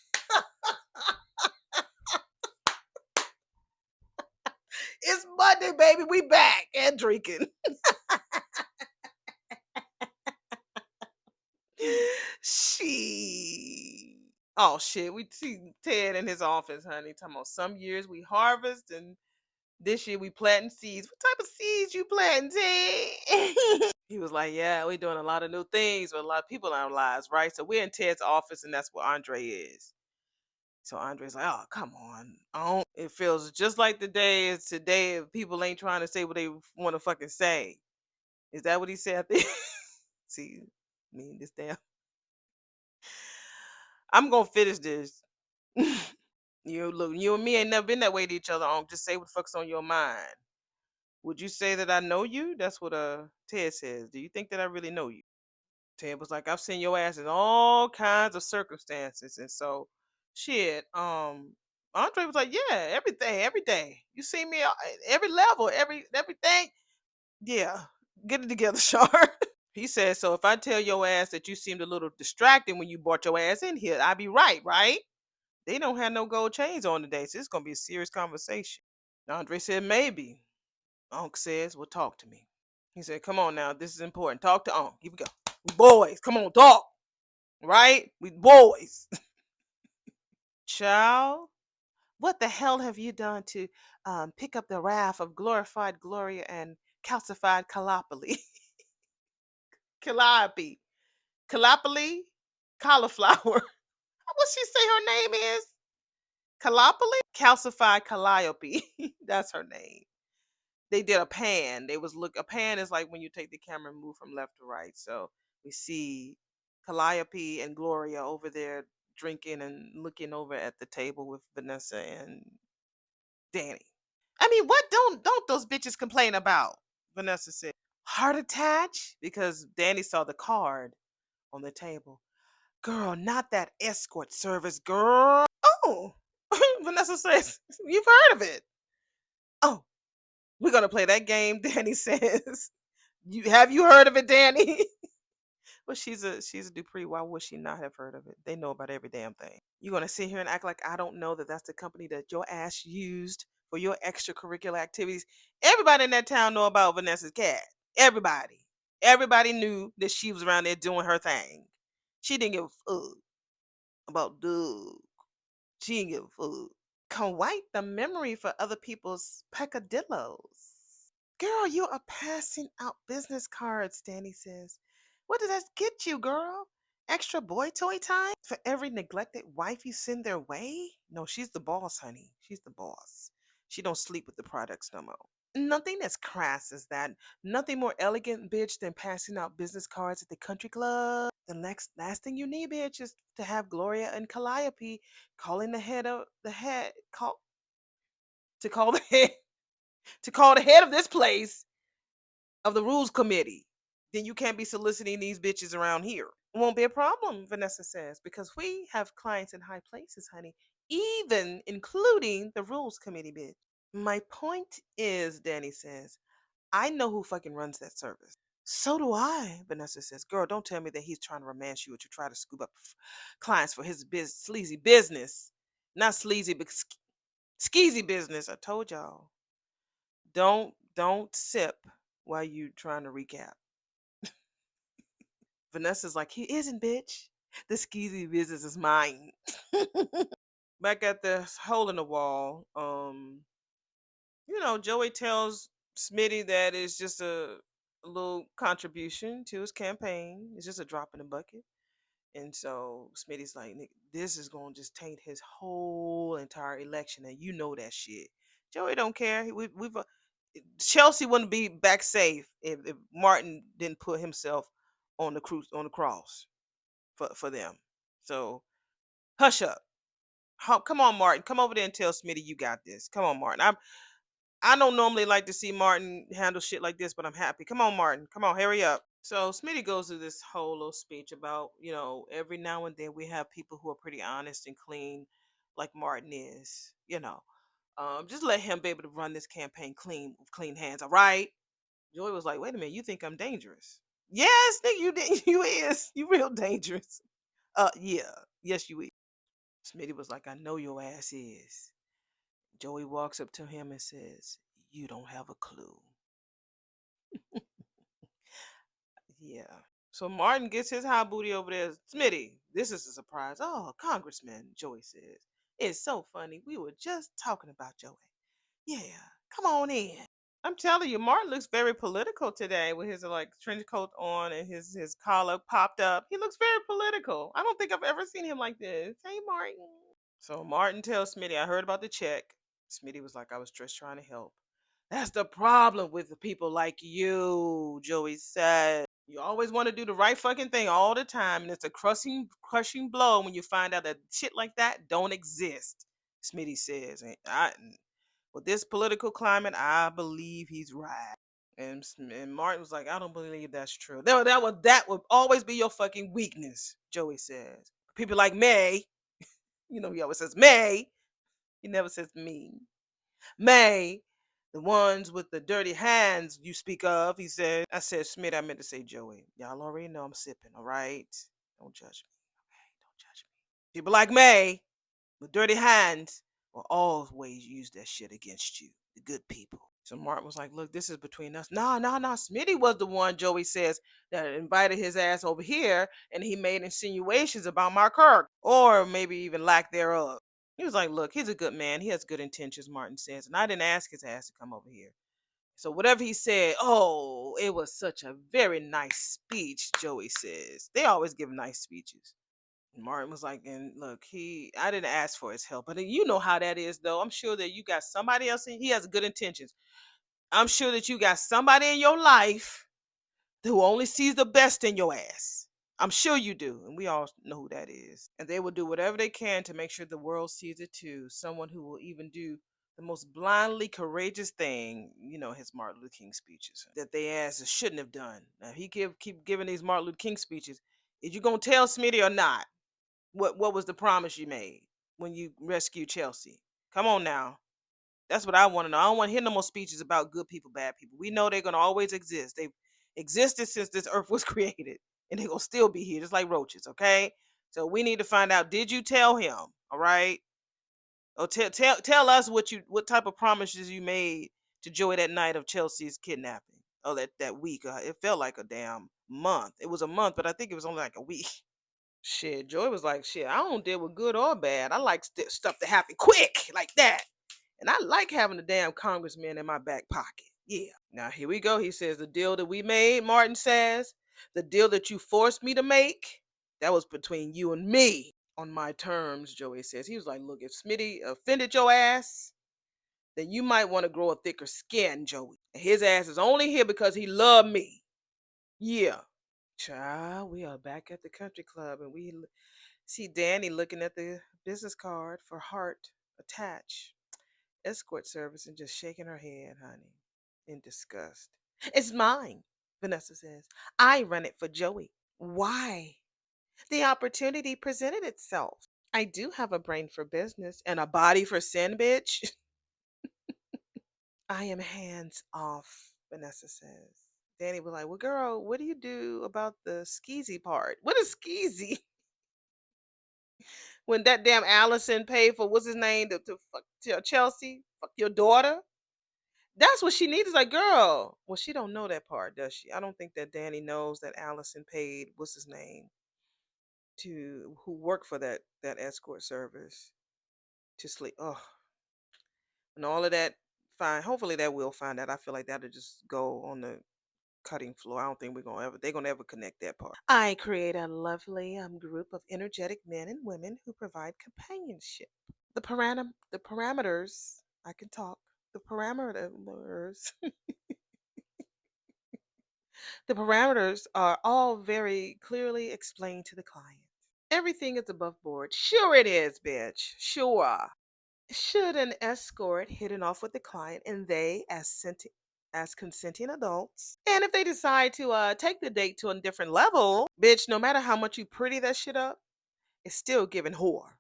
It's Monday, baby. We back and drinking. She. Oh, shit. We see Ted in his office, honey. Talking about some years we harvest and This year we planting seeds. What type of seeds you planting, Ted? He was like, yeah, we're doing a lot of new things with a lot of people in our lives, right? So we're in Ted's office, and that's where Andre is. So Andre's like, oh, come on. It feels just like the day is today if people ain't trying to say what they want to fucking say. Is that what he said? I think. See, me this damn. I'm gonna finish this. You look, you and me ain't never been that way to each other. Just say what the fuck's on your mind. Would you say that I know you? That's what Ted says. Do you think that I really know you? Ted was like, I've seen your ass in all kinds of circumstances, and so shit. Andre was like, yeah, every day. You see me every level, everything. Yeah, get it together, Shar. He said, so if I tell your ass that you seemed a little distracted when you brought your ass in here, I'd be right, right? They don't have no gold chains on today, so it's gonna be a serious conversation. Andre said, maybe. Unc says, well, talk to me. He said, come on now, this is important. Talk to Unc. Here we go. We boys, come on, talk. Right? We boys. Child, what the hell have you done to pick up the wrath of glorified Gloria and calcified Calliope? Calliope. Calliope? Cauliflower. What she say her name is? Calliope? Calcified Calliope. That's her name. They did a pan. A pan is like when you take the camera and move from left to right. So we see Calliope and Gloria over there drinking and looking over at the table with Vanessa and Danny. I mean, what don't those bitches complain about? Vanessa said. Heart attach? Because Danny saw the card on the table. Girl, not that escort service, girl. Oh, Vanessa says, you've heard of it. Oh, we're gonna play that game, Danny says. You heard of it, Danny? Well, she's a Dupree. Why would she not have heard of it? They know about every damn thing. You gonna sit here and act like I don't know that that's the company that your ass used for your extracurricular activities? Everybody in that town know about Vanessa's cat. Everybody. Everybody knew that she was around there doing her thing. She didn't give a fuck about Doug. She didn't give a fuck. Can wipe the memory for other people's peccadillos. Girl, you are passing out business cards, Danny says. What did that get you, girl? Extra boy toy time for every neglected wife you send their way? No, she's the boss, honey. She's the boss. She don't sleep with the products no more. Nothing as crass as that. Nothing more elegant, bitch, than passing out business cards at the country club. The last thing you need, bitch, is to have Gloria and Calliope calling the head of the head call to call the head to call the head of this place of the rules committee. Then you can't be soliciting these bitches around here. Won't be a problem, Vanessa says, because we have clients in high places, honey, even including the rules committee bitch. My point is, Danny says, I know who fucking runs that service. So do I, Vanessa says. Girl, don't tell me that he's trying to romance you or to try to scoop up clients for his sleazy business. Not sleazy, but skeezy business. I told y'all. Don't sip while you trying to recap. Vanessa's like, he isn't, bitch. The skeezy business is mine. Back at the hole in the wall, Joey tells Smitty that it's just a little contribution to his campaign. It's just a drop in the bucket. And so Smitty's like, "Nick, this is going to just taint his whole entire election. And you know that shit." Joey don't care. We've Chelsea wouldn't be back safe if Martin didn't put himself on the cross for them. So hush up. Come on, Martin. Come over there and tell Smitty you got this. Come on, Martin. I don't normally like to see Martin handle shit like this, but I'm happy. Come on, Martin. Come on, hurry up. So Smitty goes to this whole little speech about, every now and then we have people who are pretty honest and clean, like Martin is. Just let him be able to run this campaign clean with clean hands. All right. Joy was like, wait a minute, you think I'm dangerous? Yes, nigga, you is. You real dangerous. Yeah. Yes, you is. Smitty was like, I know your ass is. Joey walks up to him and says, you don't have a clue. Yeah. So Martin gets his high booty over there. Smitty, this is a surprise. Oh, Congressman, Joey says. It's so funny. We were just talking about Joey. Yeah. Come on in. I'm telling you, Martin looks very political today with his like trench coat on and his collar popped up. He looks very political. I don't think I've ever seen him like this. Hey, Martin. So Martin tells Smitty, I heard about the check. Smitty was like, I was just trying to help. That's the problem with the people like you, Joey said. You always want to do the right fucking thing all the time, and it's a crushing blow when you find out that shit like that don't exist. Smitty says, with this political climate, I believe he's right. And Martin was like, I don't believe that's true. That would always be your fucking weakness, Joey says. People like May, he always says May. He never says me. May, the ones with the dirty hands you speak of, he said. I said, Smith, I meant to say Joey. Y'all already know I'm sipping, all right? Don't judge me, okay? Don't judge me. People like May with dirty hands will always use that shit against you, the good people. So Martin was like, look, this is between us. No, no, no. Smitty was the one, Joey says, that invited his ass over here and he made insinuations about my Kirk, or maybe even lack thereof. He was like, look, he's a good man. He has good intentions, Martin says. And I didn't ask his ass to come over here. So whatever he said, oh, it was such a very nice speech, Joey says. They always give nice speeches. Martin was like, and look, I didn't ask for his help, but you know how that is, though. I'm sure that you got somebody else, he has good intentions. I'm sure that you got somebody in your life who only sees the best in your ass. I'm sure you do, and we all know who that is. And they will do whatever they can to make sure the world sees it too. Someone who will even do the most blindly courageous thing, his Martin Luther King speeches that they asses shouldn't have done. Now he keep giving these Martin Luther King speeches. Is you gonna tell Smitty or not? What was the promise you made when you rescued Chelsea? Come on now. That's what I want to know. I don't want to hear no more speeches about good people, bad people. We know they're gonna always exist. They've existed since this earth was created, and they're gonna still be here, just like roaches. Okay. So we need to find out. Did you tell him? All right. Or tell us what type of promises you made to Joey that night of Chelsea's kidnapping. Oh, that week. It felt like a damn month. It was a month, but I think it was only like a week. Shit, Joy was like, shit, I don't deal with good or bad. I like stuff to happen quick, like that. And I like having a damn congressman in my back pocket. Yeah. Now, here we go. He says, the deal that we made, Martin says, the deal that you forced me to make, that was between you and me on my terms, Joey says. He was like, look, if Smitty offended your ass, then you might want to grow a thicker skin, Joey. His ass is only here because he loved me. Yeah. Child, we are back at the country club and we see Danny looking at the business card for Heart Attach Escort Service and just shaking her head, honey, in disgust. It's mine, Vanessa says. I run it for Joey. Why? The opportunity presented itself. I do have a brain for business and a body for sin, bitch. I am hands off, Vanessa says. Danny was like, well, girl, what do you do about the skeezy part? What is skeezy? When that damn Allison paid for what's his name to fuck Chelsea, fuck your daughter. That's what she needs. Like, girl. Well, she don't know that part, does she? I don't think that Danny knows that Allison paid what's his name to who worked for that escort service to sleep. Oh, and all of that. Fine. Hopefully that will find out. I feel like that'll just go on the cutting floor. I don't think they're gonna ever connect that part. I create a lovely group of energetic men and women who provide companionship. The parameters, I can talk. The parameters, the parameters are all very clearly explained to the client. Everything is above board. Sure it is, bitch. Sure. Should an escort hit it off with the client and they as consenting adults, and if they decide to take the date to a different level, bitch, no matter how much you pretty that shit up, it's still giving whore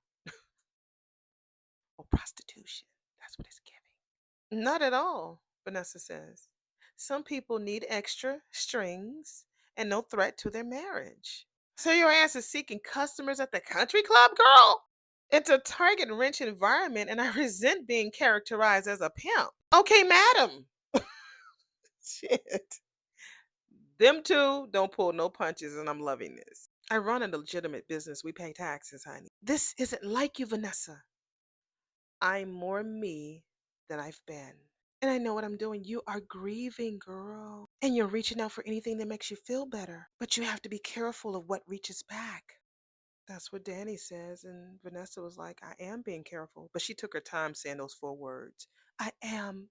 or prostitution. That's what it's giving. Not at all, Vanessa says. Some people need extra strings and no threat to their marriage. So your ass is seeking customers at the country club, girl? It's a target rich environment, and I resent being characterized as a pimp. Okay, madam. Shit. Them two don't pull no punches, and I'm loving this. I run a legitimate business. We pay taxes, honey. This isn't like you, Vanessa. I'm more me than I've been. And I know what I'm doing. You are grieving, girl. And you're reaching out for anything that makes you feel better. But you have to be careful of what reaches back. That's what Danny says. And Vanessa was like, I am being careful. But she took her time saying those 4 words. I am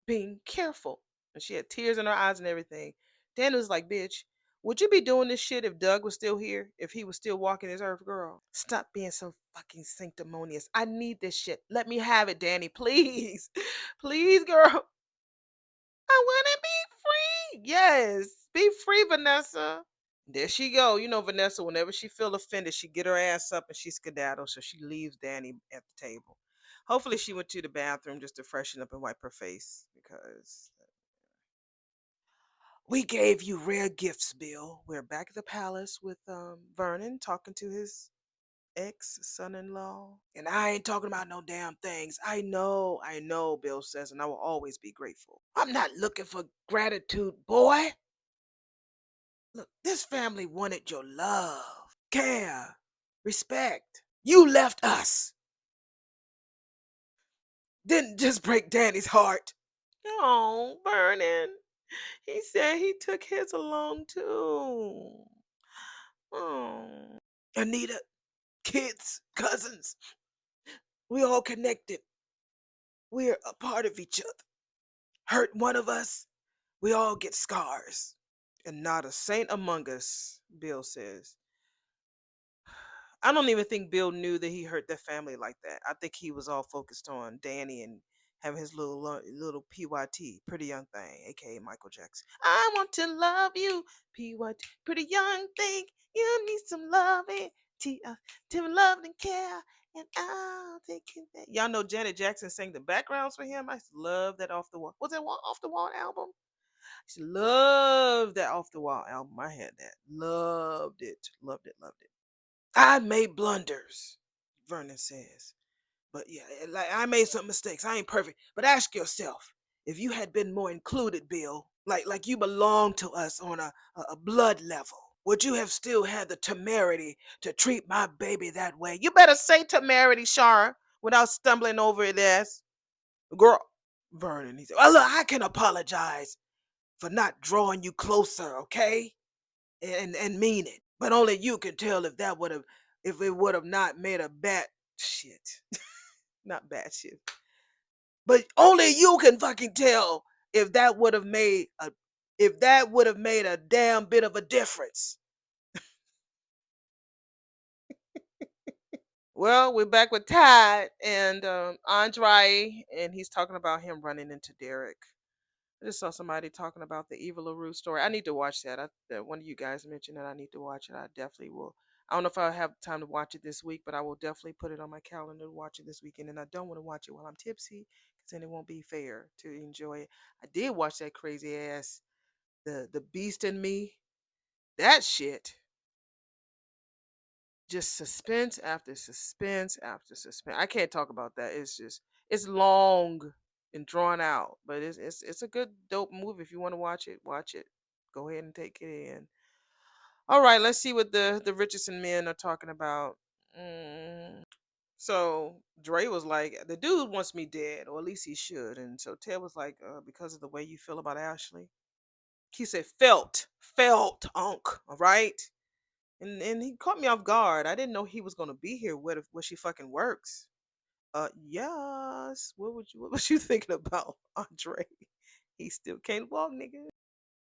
being careful. And she had tears in her eyes and everything. Danny was like, bitch, would you be doing this shit if Doug was still here? If he was still walking this earth, girl? Stop being so fucking sanctimonious. I need this shit. Let me have it, Danny. Please. Please, girl. I want to be free. Yes. Be free, Vanessa. There she go. You know, Vanessa, whenever she feel offended, she get her ass up and she skedaddle. So she leaves Danny at the table. Hopefully she went to the bathroom just to freshen up and wipe her face because we gave you rare gifts, Bill. We're back at the palace with Vernon talking to his ex son-in-law. And I ain't talking about no damn things. I know, Bill says, and I will always be grateful. I'm not looking for gratitude, boy. Look, this family wanted your love, care, respect. You left us. Didn't just break Danny's heart. Oh, Vernon. He said he took his along too. Oh. Anita, kids, cousins, we all connected. We're a part of each other. Hurt one of us, we all get scars. And not a saint among us, Bill says. I don't even think Bill knew that he hurt their family like that. I think he was all focused on Danny and having his little PYT, pretty young thing, aka Michael Jackson. I want to love you, PYT, pretty young thing. You need some loving, to love and care, and I'll take it back. Y'all know Janet Jackson sang the backgrounds for him. I used to love that Off the Wall. Was it Off the Wall album? I used to love that Off the Wall album. I had that. Loved it. Loved it. Loved it. I made blunders, Vernon says. But yeah, like I made some mistakes. I ain't perfect. But ask yourself, if you had been more included, Bill, like you belong to us on a blood level, would you have still had the temerity to treat my baby that way? You better say temerity, Shara, without stumbling over it as girl. Vernon, he said, well, look, I can apologize for not drawing you closer, okay? And mean it. But only you can tell if it would have not made a bat shit. Not bad shit. But only you can fucking tell if that would have made a damn bit of a difference. Well, we're back with Tad and Andre, and he's talking about him running into Derek. I just saw somebody talking about the Evil LaRue story. I need to watch that. One of you guys mentioned that I need to watch it. I definitely will. I don't know if I'll have time to watch it this week, but I will definitely put it on my calendar to watch it this weekend. And I don't want to watch it while I'm tipsy because then it won't be fair to enjoy it. I did watch that crazy ass, the Beast in Me. That shit. Just suspense after suspense after suspense. I can't talk about that. It's long and drawn out, but it's a good dope movie. If you want to watch it, watch it. Go ahead and take it in. All right, let's see what the Richardson men are talking about. So Dre was like, the dude wants me dead, or at least he should. And so Ted was like, because of the way you feel about Ashley. He said, felt, unk. All right. And he caught me off guard. I didn't know he was gonna be here. Where she fucking works? Yes. What was you thinking about, Andre? He still can't walk, nigga.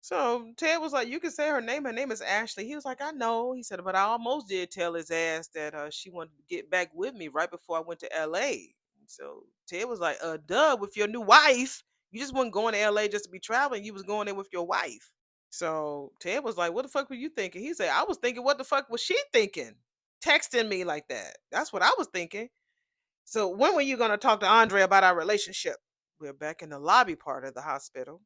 So Ted was like, you can say her name. Her name is Ashley. He was like, I know. He said, but I almost did tell his ass that she wanted to get back with me right before I went to L.A. So Ted was like, duh, with your new wife. You just wasn't going to L.A. just to be traveling. You was going there with your wife. So Ted was like, what the fuck were you thinking? He said, I was thinking, what the fuck was she thinking? Texting me like that. That's what I was thinking. So when were you going to talk to Andre about our relationship? We're back in the lobby part of the hospital.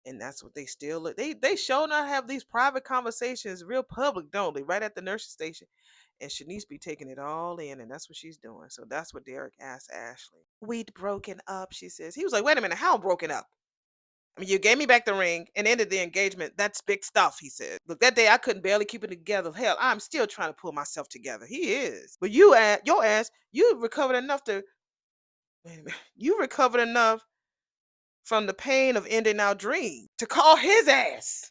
And that's what they still look. They show not have these private conversations real public, don't they? Right at the nursing station. And Shanice be taking it all in, and that's what she's doing. So that's what Derek asked Ashley. We'd broken up, she says. He was like, wait a minute, how broken up? I mean, you gave me back the ring and ended the engagement. That's big stuff, he said. Look, that day I couldn't barely keep it together. Hell, I'm still trying to pull myself together. He is. But your ass, you recovered enough to Man, you recovered enough from the pain of ending our dream to call his ass.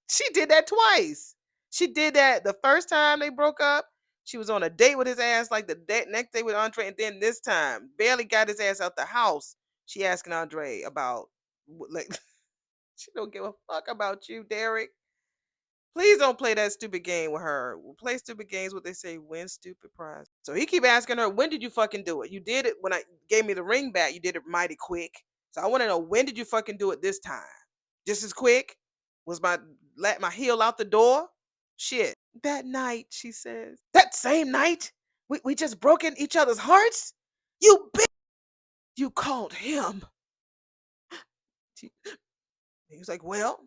She did that twice. She did that the first time they broke up. She was on a date with his ass like the next day with Andre, and then this time barely got his ass out the house. She asking Andre about like she don't give a fuck about you, Derek. Please don't play that stupid game with her. Play stupid games. What they say, win stupid prize. So he keep asking her, when did you fucking do it? You did it when I gave me the ring back. You did it mighty quick. So I want to know, when did you fucking do it this time? Just as quick? Was my let my heel out the door? Shit. That night, she says. That same night, we just broke in each other's hearts. You bitch. You called him. He was like, well,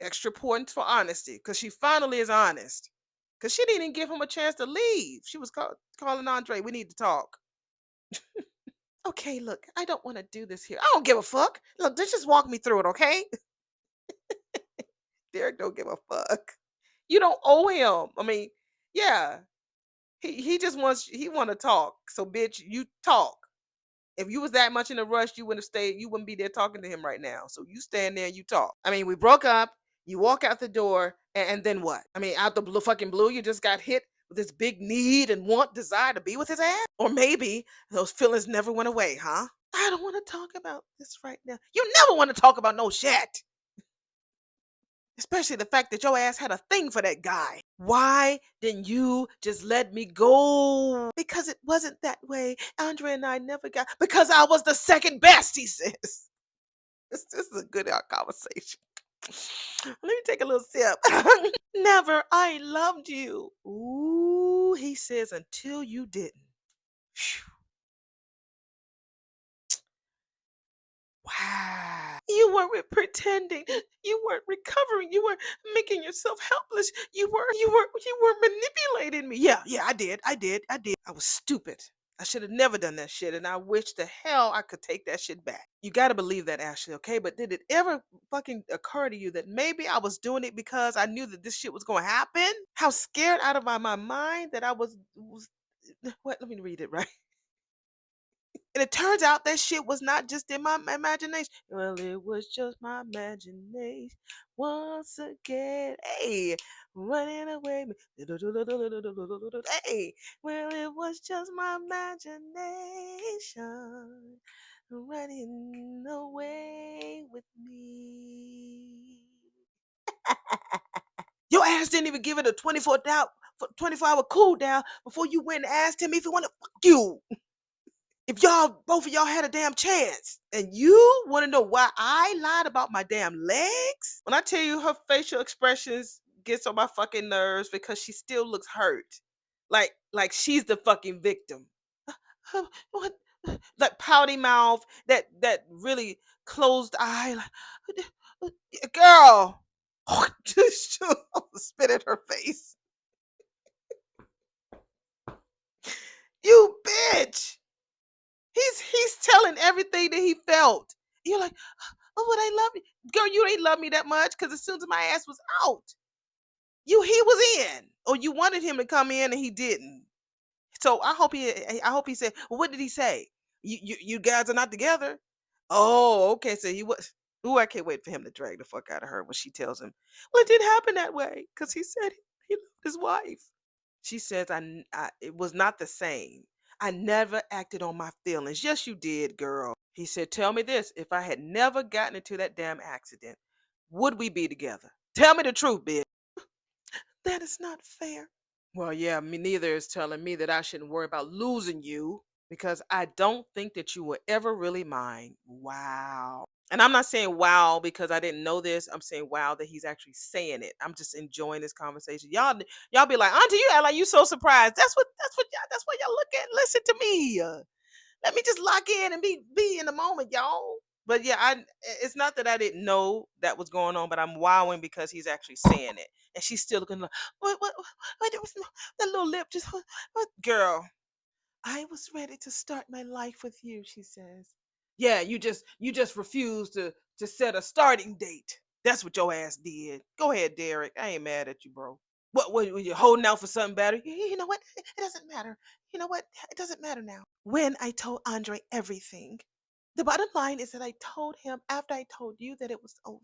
extra points for honesty, because she finally is honest. Because she didn't even give him a chance to leave. She was calling Andre, we need to talk. Okay, look, I don't want to do this here. I don't give a fuck. Look, just walk me through it, okay? Derek don't give a fuck. You don't owe him. I mean, yeah, he just he want to talk. So, bitch, you talk. If you was that much in a rush, you wouldn't have stayed. You wouldn't be there talking to him right now. So you stand there and you talk. I mean, we broke up. You walk out the door, and then what? I mean, out the blue, fucking blue, you just got hit with this big need and want, desire to be with his ass, or maybe those feelings never went away, huh? I don't want to talk about this right now. You never want to talk about no shit. Especially the fact that your ass had a thing for that guy. Why didn't you just let me go? Because it wasn't that way. Andre and I never got, because I was the second best, he says. This is a good conversation. Let me take a little sip. Never. I loved you. Ooh, he says, until you didn't. Phew. Wow. You weren't pretending. You weren't recovering. You were making yourself helpless. You were manipulating me. Yeah, I did. I was stupid. I should have never done that shit, and I wish the hell I could take that shit back. You got to believe that, Ashley, okay? But did it ever fucking occur to you that maybe I was doing it because I knew that this shit was going to happen? How scared out of my mind that I was what? Let me read it right. And it turns out that shit was not just in my imagination. Well, it was just my imagination. Once again, hey, running away. Hey, well, it was just my imagination running away with me. Your ass didn't even give it a 24-hour cool down before you went and asked him if he wanted to fuck you. If y'all, both of y'all had a damn chance. And you want to know why I lied about my damn legs? When I tell you her facial expressions gets on my fucking nerves because she still looks hurt. Like she's the fucking victim. What? That pouty mouth, that really closed eye. Girl. Just spit in her face. You bitch. He's telling everything that he felt. You're like, oh, would I love you? Girl, you ain't love me that much because as soon as my ass was out, he was in. Or you wanted him to come in and he didn't. So I hope he said, well, what did he say? You guys are not together. Oh, okay. So he was. Ooh, I can't wait for him to drag the fuck out of her when she tells him, well, it didn't happen that way because he said he loved his wife. She says, it was not the same. I never acted on my feelings. Yes, you did, girl. He said, tell me this. If I had never gotten into that damn accident, would we be together? Tell me the truth, bitch. That is not fair. Well, yeah, me neither is telling me that I shouldn't worry about losing you because I don't think that you were ever really mine. Wow. And I'm not saying wow because I didn't know this. I'm saying wow that he's actually saying it. I'm just enjoying this conversation. Y'all be like, Auntie, you act like you so surprised. That's what y'all look at. Listen to me. Let me just lock in and be in the moment, y'all. But yeah, it's not that I didn't know that was going on, but I'm wowing because he's actually saying it. And she's still looking like, what there was that little lip just what girl. I was ready to start my life with you, she says. Yeah, you just refused to set a starting date. That's what your ass did. Go ahead, Derek. I ain't mad at you, bro. What you're holding out for something better? You know what? It doesn't matter. You know what? It doesn't matter now. When I told Andre everything, the bottom line is that I told him after I told you that it was over.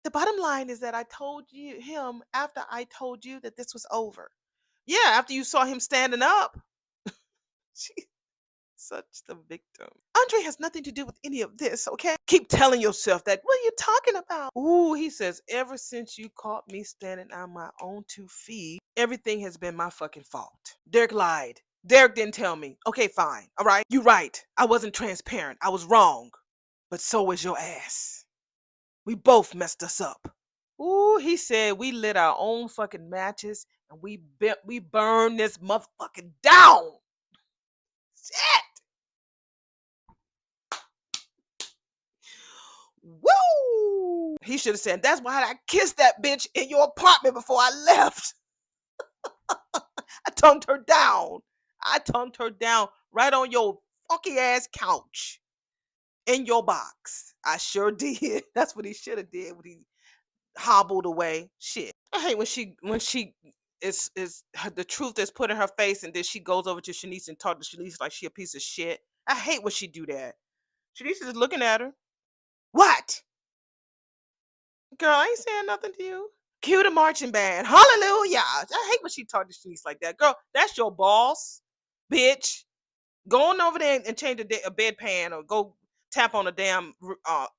The bottom line is that I told him after I told you that this was over. Yeah, after you saw him standing up. Such the victim. Andre has nothing to do with any of this, okay? Keep telling yourself that. What are you talking about? Ooh, he says, ever since you caught me standing on my own 2 feet, everything has been my fucking fault. Derek lied. Derek didn't tell me. Okay, fine. All right. You're right. I wasn't transparent. I was wrong. But so was your ass. We both messed us up. Ooh, he said we lit our own fucking matches and we burned this motherfucking down. Shit. Woo! He should have said, that's why I kissed that bitch in your apartment before I left. I tongued her down. I tongued her down right on your funky ass couch in your box. I sure did. That's what he should have did when he hobbled away. Shit. I hate when she is the truth is put in her face and then she goes over to Shanice and talk to Shanice like she a piece of shit. I hate when she do that. Shanice is looking at her. What? Girl, I ain't saying nothing to you. Cue the marching band. Hallelujah. I hate when she talk to Shanice like that. Girl, that's your boss, bitch. Go on over there and change a bedpan or go tap on a damn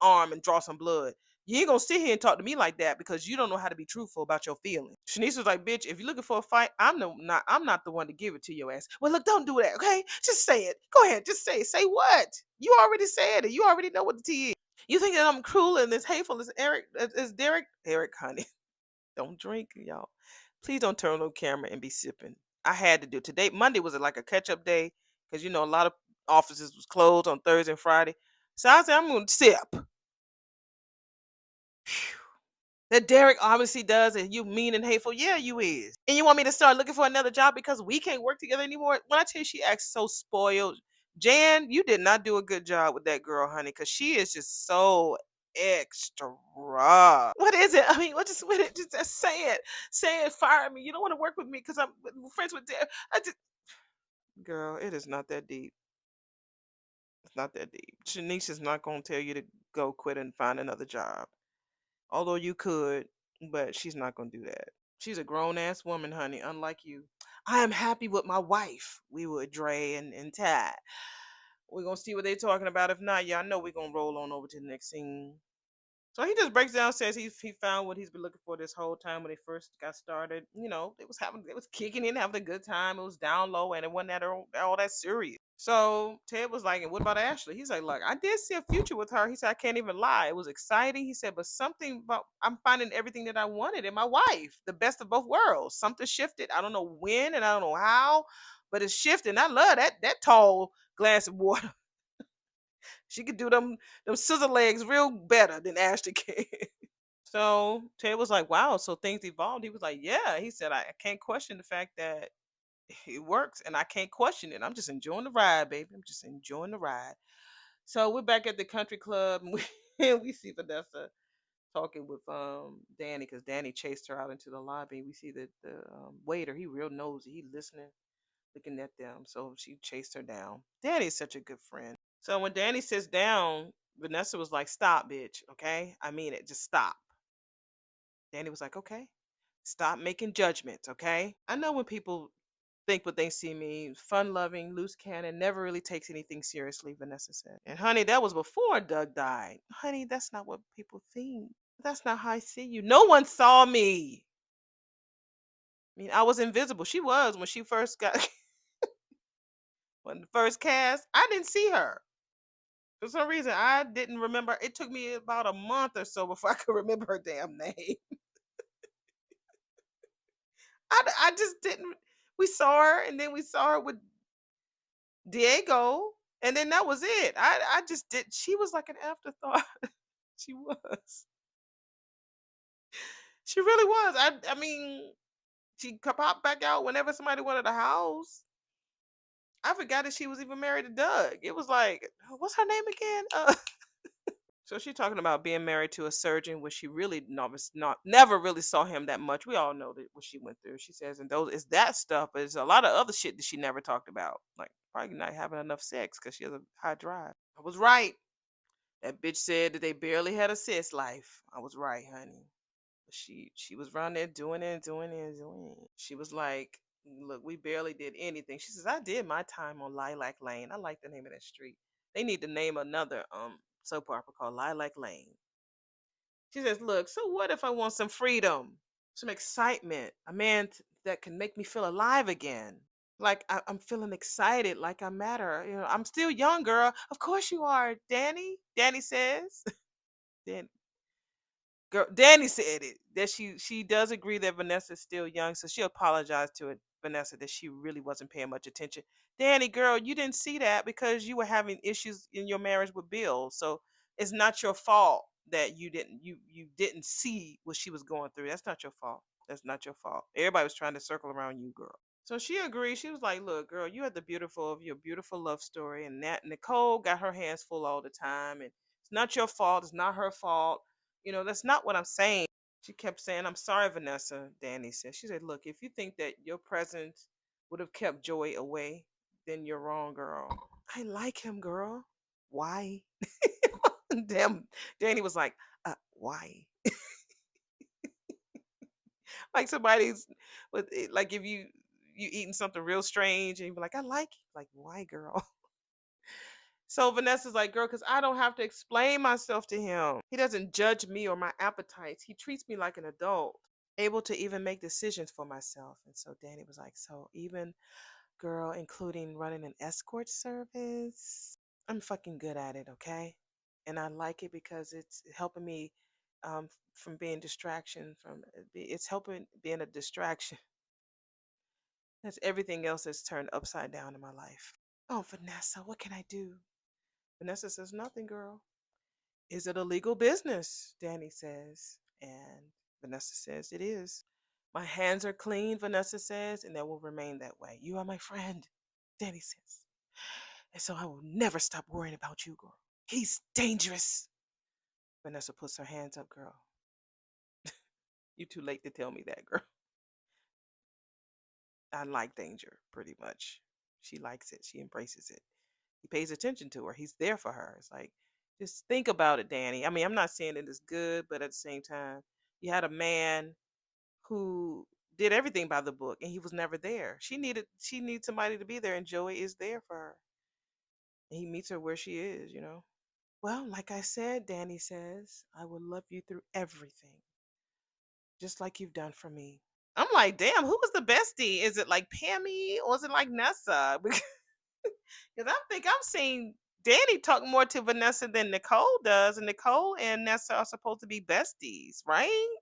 arm and draw some blood. You ain't gonna sit here and talk to me like that because you don't know how to be truthful about your feelings. Shanice was like, bitch, if you're looking for a fight, I'm not the one to give it to your ass. Well, look, don't do that, okay? Just say it. Go ahead, just say it. Say what? You already said it. You already know what the tea is. You think that I'm cruel and this hateful as Derek? Derek, honey. Don't drink, y'all. Please don't turn on the camera and be sipping. I had to do today. Monday was like a catch up day because a lot of offices was closed on Thursday and Friday. So I said I'm gonna sip. That Derek obviously does, and you mean and hateful. Yeah, you is. And you want me to start looking for another job because we can't work together anymore? When I tell you she acts so spoiled, Jan, you did not do a good job with that girl, honey, because she is just so extra. What is it? I mean, what just with it? Just say it. Say it. Fire me. You don't want to work with me because I'm friends with Derek. I just, girl, it is not that deep. It's not that deep. Shanice is not gonna tell you to go quit and find another job. Although you could, but she's not gonna do that. She's a grown ass woman, honey, unlike you. I am happy with my wife. We were Dre and Ty. We're gonna see what they're talking about. If not, yeah, I know we're gonna roll on over to the next scene. So he just breaks down, says he found what he's been looking for this whole time when they first got started. It was kicking in, having a good time. It was down low, and it wasn't all that serious. So Ted was like, "And what about Ashley?" He's like, "Look, I did see a future with her." He said, "I can't even lie. It was exciting." He said, "But something about I'm finding everything that I wanted in my wife, the best of both worlds. Something shifted. I don't know when and I don't know how, but it's shifting. I love that tall glass of water." She could do them scissor legs real better than Ashley can. So Ted was like, wow, so things evolved. He was like, yeah. He said, I can't question the fact that it works and I can't question it. I'm just enjoying the ride, baby. I'm just enjoying the ride. So we're back at the country club and we see Vanessa talking with Danny because Danny chased her out into the lobby. We see that the waiter, he real nosy. He listening, looking at them. So she chased her down. Danny's such a good friend. So when Danny sits down, Vanessa was like, stop, bitch. Okay. I mean it. Just stop. Danny was like, okay. Stop making judgments. Okay. I know when people think what they see me, fun loving, loose cannon, never really takes anything seriously, Vanessa said. And honey, that was before Doug died. Honey, that's not what people think. That's not how I see you. No one saw me. I mean, I was invisible. She was when she first got when the first cast. I didn't see her. For some reason, I didn't remember. It took me about a month or so before I could remember her damn name. I just didn't. We saw her, and then we saw her with Diego, and then that was it. I just did. She was like an afterthought. She was. She really was. I mean, she could pop back out whenever somebody wanted a house. I forgot that she was even married to Doug. It was like, what's her name again? So she talking about being married to a surgeon, which she really never really saw him that much. We all know that what she went through. She says, and those is that stuff, but there's a lot of other shit that she never talked about, like probably not having enough sex because she has a high drive. I was right. That bitch said that they barely had a sex life. I was right, honey. She was around there doing it, doing it, doing it. She was like, "Look, we barely did anything." She says, "I did my time on Lilac Lane. I like the name of that street. They need to name another soap opera called Lilac Lane." She says, "Look, so what if I want some freedom, some excitement, a man that can make me feel alive again? Like I'm feeling excited, like I matter. You know, I'm still young, girl. Of course you are, Danny." Danny says. Dan, Girl, Danny said it that she does agree that Vanessa's still young, so she apologized to it, Vanessa, that she really wasn't paying much attention. Danny, girl, you didn't see that because you were having issues in your marriage with Bill, so it's not your fault that you didn't see what she was going through. That's not your fault. That's not your fault. Everybody was trying to circle around you, girl. So she agreed. She was like, "Look, girl, you had the beautiful of your beautiful love story, and that Nicole got her hands full all the time, and it's not your fault. It's not her fault. You know, that's not what I'm saying." She kept saying, "I'm sorry, Vanessa," Danny said. She said, "Look, if you think that your presence would have kept Joey away, then you're wrong, girl. I like him, girl. Why?" Damn, Danny was like, why?" Like somebody's like if you eating something real strange and you be like, "I like it." Like, why, girl? So Vanessa's like, "Girl, because I don't have to explain myself to him. He doesn't judge me or my appetites. He treats me like an adult, able to even make decisions for myself." And so Danny was like, "So even, girl, including running an escort service, I'm fucking good at it, okay? And I like it because it's helping me from being distraction from it's helping being a distraction. That's everything else that's turned upside down in my life." Oh, Vanessa, what can I do? Vanessa says, "Nothing, girl." "Is it a legal business?" Danny says. And Vanessa says, "It is." "My hands are clean," Vanessa says, "and they will remain that way. You are my friend," Danny says. "And so I will never stop worrying about you, girl. He's dangerous." Vanessa puts her hands up, "Girl, you too late to tell me that, girl. I like danger, pretty much." She likes it. She embraces it. He pays attention to her. He's there for her. It's like, just think about it, Danny. I mean, I'm not saying it is good, but at the same time, you had a man who did everything by the book and he was never there. She needs somebody to be there, and Joey is there for her. And he meets her where she is, you know. "Well, like I said," Danny says, "I will love you through everything, just like you've done for me." I'm like, damn, who was the bestie? Is it like Pammy or is it like Nessa? Because I think I'm seeing Danny talk more to Vanessa than Nicole does, and Nicole and Nessa are supposed to be besties, right?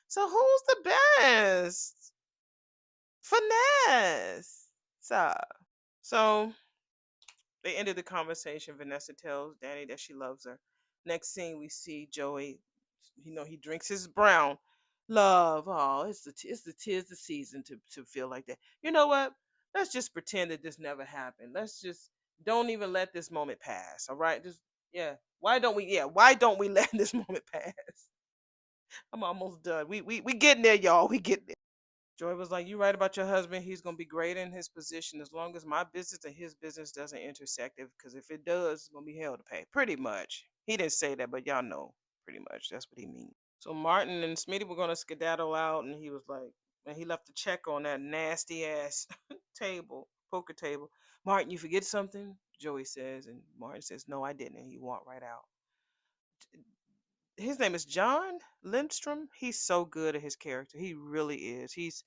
So who's the best? Finesse. So they ended the conversation. Vanessa tells Danny that she loves her. Next scene, we see Joey. He drinks his brown. Love. Oh, it's the tis the season to feel like that. You know what? Let's just pretend that this never happened. Let's just don't even let this moment pass. All right? Just yeah. Why don't we? Yeah. Why don't we let this moment pass? I'm almost done. We getting there, y'all. We getting there. Joy was like, "You right about your husband. He's gonna be great in his position as long as my business and his business doesn't intersect. Because if it does, it's gonna be hell to pay." Pretty much. He didn't say that, but y'all know pretty much that's what he means. So Martin and Smitty were gonna skedaddle out, and he was like, and he left a check on that nasty ass table, poker table. "Martin, you forget something?" Joey says, and Martin says, "No, I didn't." And he walked right out. His name is John Lindstrom. He's so good at his character. He really is. He's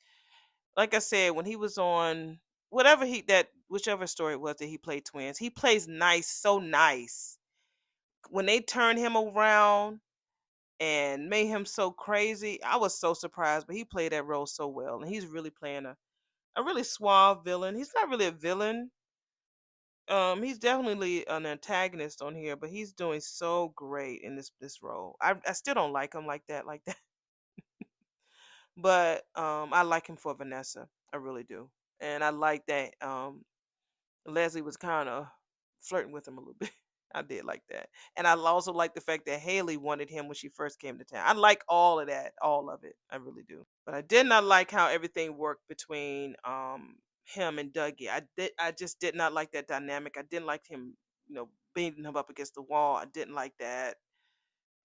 like I said, when he was on whichever story it was that he played twins, he plays nice, so nice. When they turned him around and made him so crazy, I was so surprised. But he played that role so well, and he's really playing a really suave villain. He's not really a villain. He's definitely an antagonist on here, but he's doing so great in this role. I still don't like him like that, but I like him for Vanessa. I really do, and I like that Leslie was kind of flirting with him a little bit. I did like that. And I also like the fact that Haley wanted him when she first came to town. I like all of that, all of it. I really do. But I did not like how everything worked between him and Dougie. I just did not like that dynamic. I didn't like him, beating him up against the wall. I didn't like that.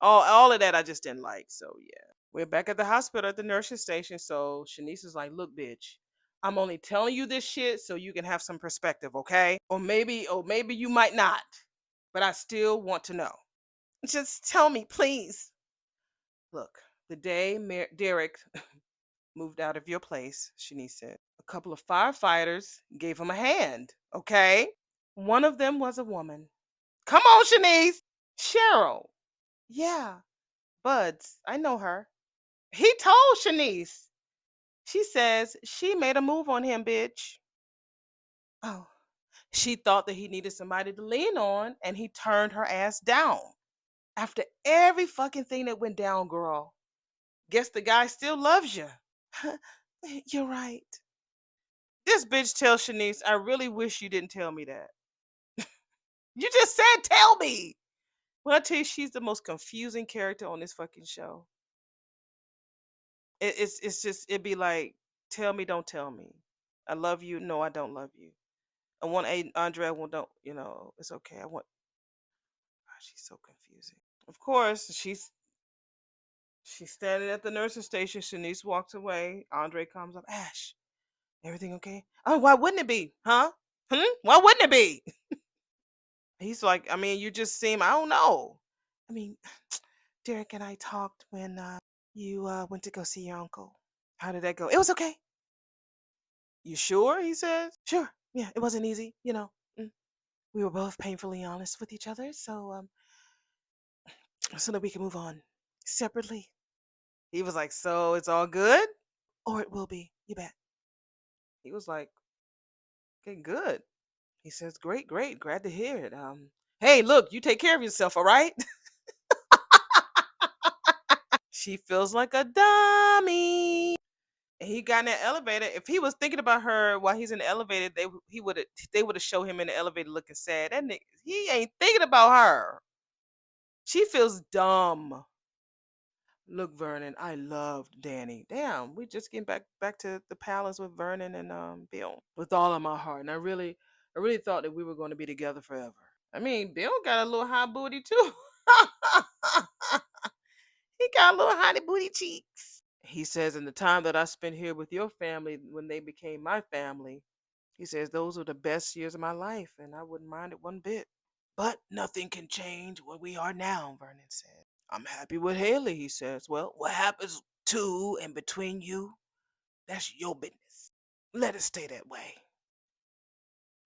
All of that I just didn't like. So yeah. We're back at the hospital at the nurse's station. So Shanice is like, look, bitch, I'm only telling you this shit so you can have some perspective, okay? Or maybe you might not, but I still want to know. Just tell me, please. Look, the day Derek moved out of your place, Shanice said, a couple of firefighters gave him a hand, okay? One of them was a woman. Come on, Shanice. Cheryl. Yeah, Buds. I know her. He told Shanice. She says she made a move on him, bitch. Oh. She thought that he needed somebody to lean on, and he turned her ass down. After every fucking thing that went down, girl, guess the guy still loves you. You're right. This bitch tells Shanice, I really wish you didn't tell me that. You just said tell me. When I tell you she's the most confusing character on this fucking show. It's just it'd be like, tell me, don't tell me. I love you. No, I don't love you. I want Andre. I want don't. It's okay. I want. God, she's so confusing. Of course, she's standing at the nurse's station. Shanice walks away. Andre comes up. Ash, everything okay? Oh, why wouldn't it be? Huh? Why wouldn't it be? He's like, I mean, you just seem. I don't know. I mean, Derek and I talked when you went to go see your uncle. How did that go? It was okay. You sure? He says. Sure. Yeah, it wasn't easy. Mm. We were both painfully honest with each other, so that we can move on separately. He was like, so it's all good? Or it will be, you bet. He was like, okay, good. He says, great, great. Glad to hear it. Hey, look, you take care of yourself, all right? She feels like a dummy. And he got in the elevator. If he was thinking about her while he's in the elevator, they would have showed him in the elevator looking sad. That nigga, he ain't thinking about her. She feels dumb. Look, Vernon, I loved Danny. Damn, we just getting back to the palace with Vernon and Bill with all of my heart, and I really thought that we were going to be together forever. I mean, Bill got a little high booty too. He got a little honey booty cheeks. He says, in the time that I spent here with your family, when they became my family, he says those were the best years of my life, and I wouldn't mind it one bit. But nothing can change where we are now, Vernon said. I'm happy with Haley, he says. Well, what happens to and between you, that's your business. Let it stay that way.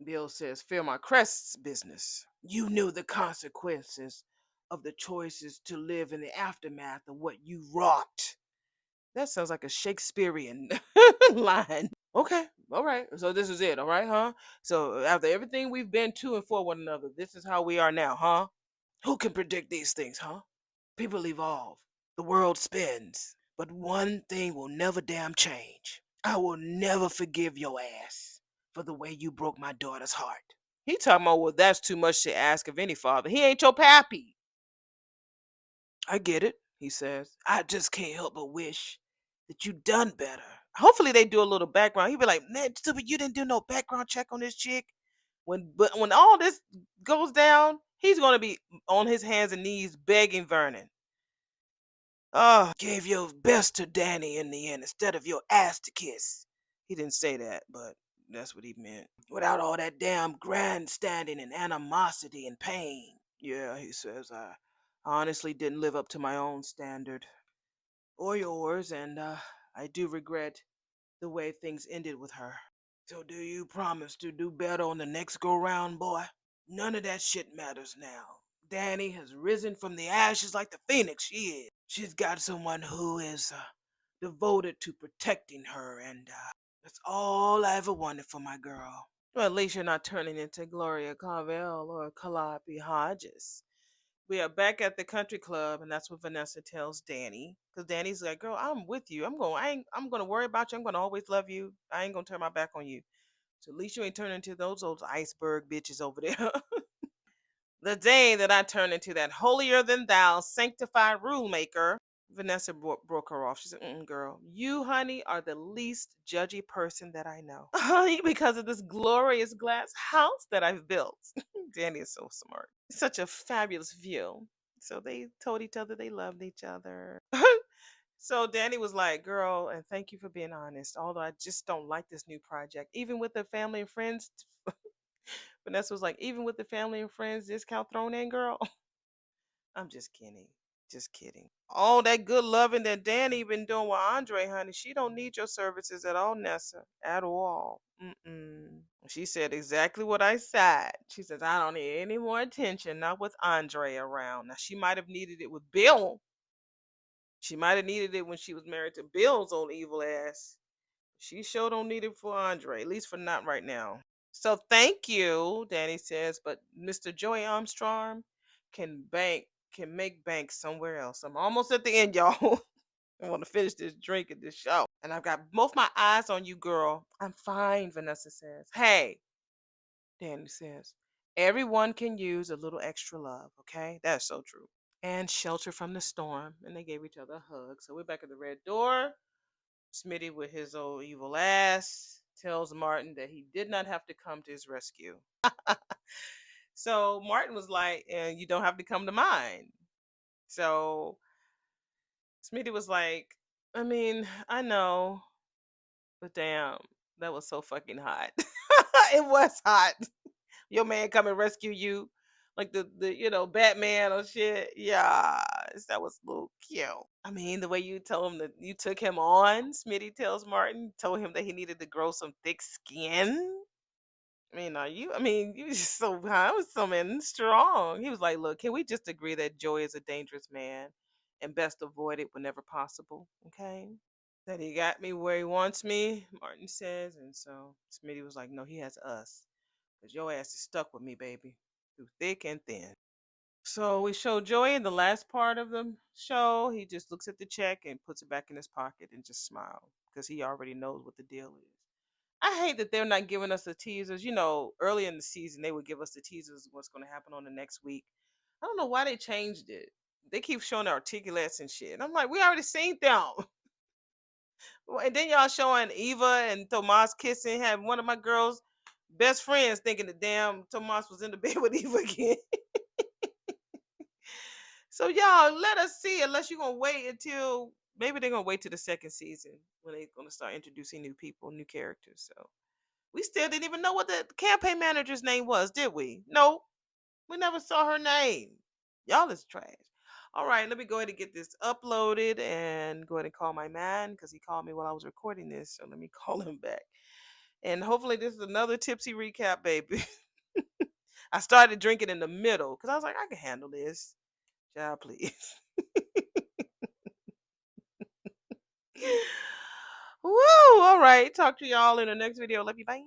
Bill says, fear my crest's business. You knew the consequences of the choices to live in the aftermath of what you wrought. That sounds like a Shakespearean line. Okay, all right. So this is it, all right, huh? So after everything we've been to and for one another, this is how we are now, huh? Who can predict these things, huh? People evolve. The world spins. But one thing will never damn change. I will never forgive your ass for the way you broke my daughter's heart. He talking about, well, that's too much to ask of any father. He ain't your pappy. I get it, he says. I just can't help but wish that you done better. Hopefully they do a little background. He'd be like, man, stupid, you didn't do no background check on this chick. When all this goes down, he's gonna be on his hands and knees begging Vernon. Oh, gave your best to Danny in the end instead of your ass to kiss. He didn't say that, but that's what he meant. Without all that damn grandstanding and animosity and pain. Yeah, he says, I honestly didn't live up to my own standard. Or yours, and I do regret the way things ended with her. So do you promise to do better on the next go round, boy? None of that shit matters now. Danny has risen from the ashes like the phoenix she is. She's got someone who is devoted to protecting her, and that's all I ever wanted for my girl. Well, at least you're not turning into Gloria Carvel or Calliope Hodges. We are back at the country club, and that's what Vanessa tells Danny. Because Danny's like, "Girl, I'm with you. I'm gonna worry about you. I'm gonna always love you. I ain't gonna turn my back on you. So at least you ain't turning into those old iceberg bitches over there." The day that I turned into that holier than thou sanctified rule maker, Vanessa broke her off. She said, girl, you, honey, are the least judgy person that I know. Because of this glorious glass house that I've built. Danny is so smart. Such a fabulous view. So they told each other they loved each other. So Danny was like, girl, and thank you for being honest. Although I just don't like this new project. Even with the family and friends, Vanessa was like, even with the family and friends discount thrown in, girl. I'm just kidding. Just kidding. All that good loving that Danny been doing with Andre, honey, she don't need your services at all, Nessa. At all. Mm-mm. She said exactly what I said. She says, I don't need any more attention, not with Andre around. Now, she might have needed it with Bill. She might have needed it when she was married to Bill's old evil ass. She sure don't need it for Andre, at least for not right now. So thank you, Danny says, but Mr. Joey Armstrong can make bank somewhere else. I'm almost at the end, y'all. I want to finish this drink at this show. And I've got both my eyes on you, girl. I'm fine, Vanessa says. Hey, Danny says, everyone can use a little extra love, okay? That's so true. And shelter from the storm. And they gave each other a hug. So we're back at the red door. Smitty, with his old evil ass, tells Martin that he did not have to come to his rescue. So Martin was like, you don't have to come to mine. So Smitty was like, I mean, I know, but damn, that was so fucking hot. It was hot. Your man come and rescue you. Like the Batman or shit. Yeah, that was a little cute. I mean, the way you told him that you took him on, Smitty tells Martin, told him that he needed to grow some thick skin. I mean, you just so I was so man strong. He was like, look, can we just agree that Joey is a dangerous man and best avoid it whenever possible? Okay. That he got me where he wants me, Martin says. And so Smitty was like, no, he has us. Because your ass is stuck with me, baby. Through thick and thin. So we show Joey in the last part of the show. He just looks at the check and puts it back in his pocket and just smiles because he already knows what the deal is. I hate that they're not giving us the teasers. Early in the season, they would give us the teasers of what's going to happen on the next week. I don't know why they changed it. They keep showing the articulates and shit. I'm like, we already seen them. And then y'all showing Eva and Tomas kissing. Had one of my girls' best friends thinking the damn Tomas was in the bed with Eva again. So y'all let us see, unless you're gonna wait until maybe they're gonna wait to the second season when they're gonna start introducing new people, new characters. So we still didn't even know what the campaign manager's name was, did we? No, we never saw her name. Y'all is trash. All right, let me go ahead and get this uploaded and go ahead and call my man because he called me while I was recording this. So let me call him back. And hopefully this is another tipsy recap, baby. I started drinking in the middle because I was like, I can handle this. Child, please. Woo! All right. Talk to y'all in the next video. Love you. Bye.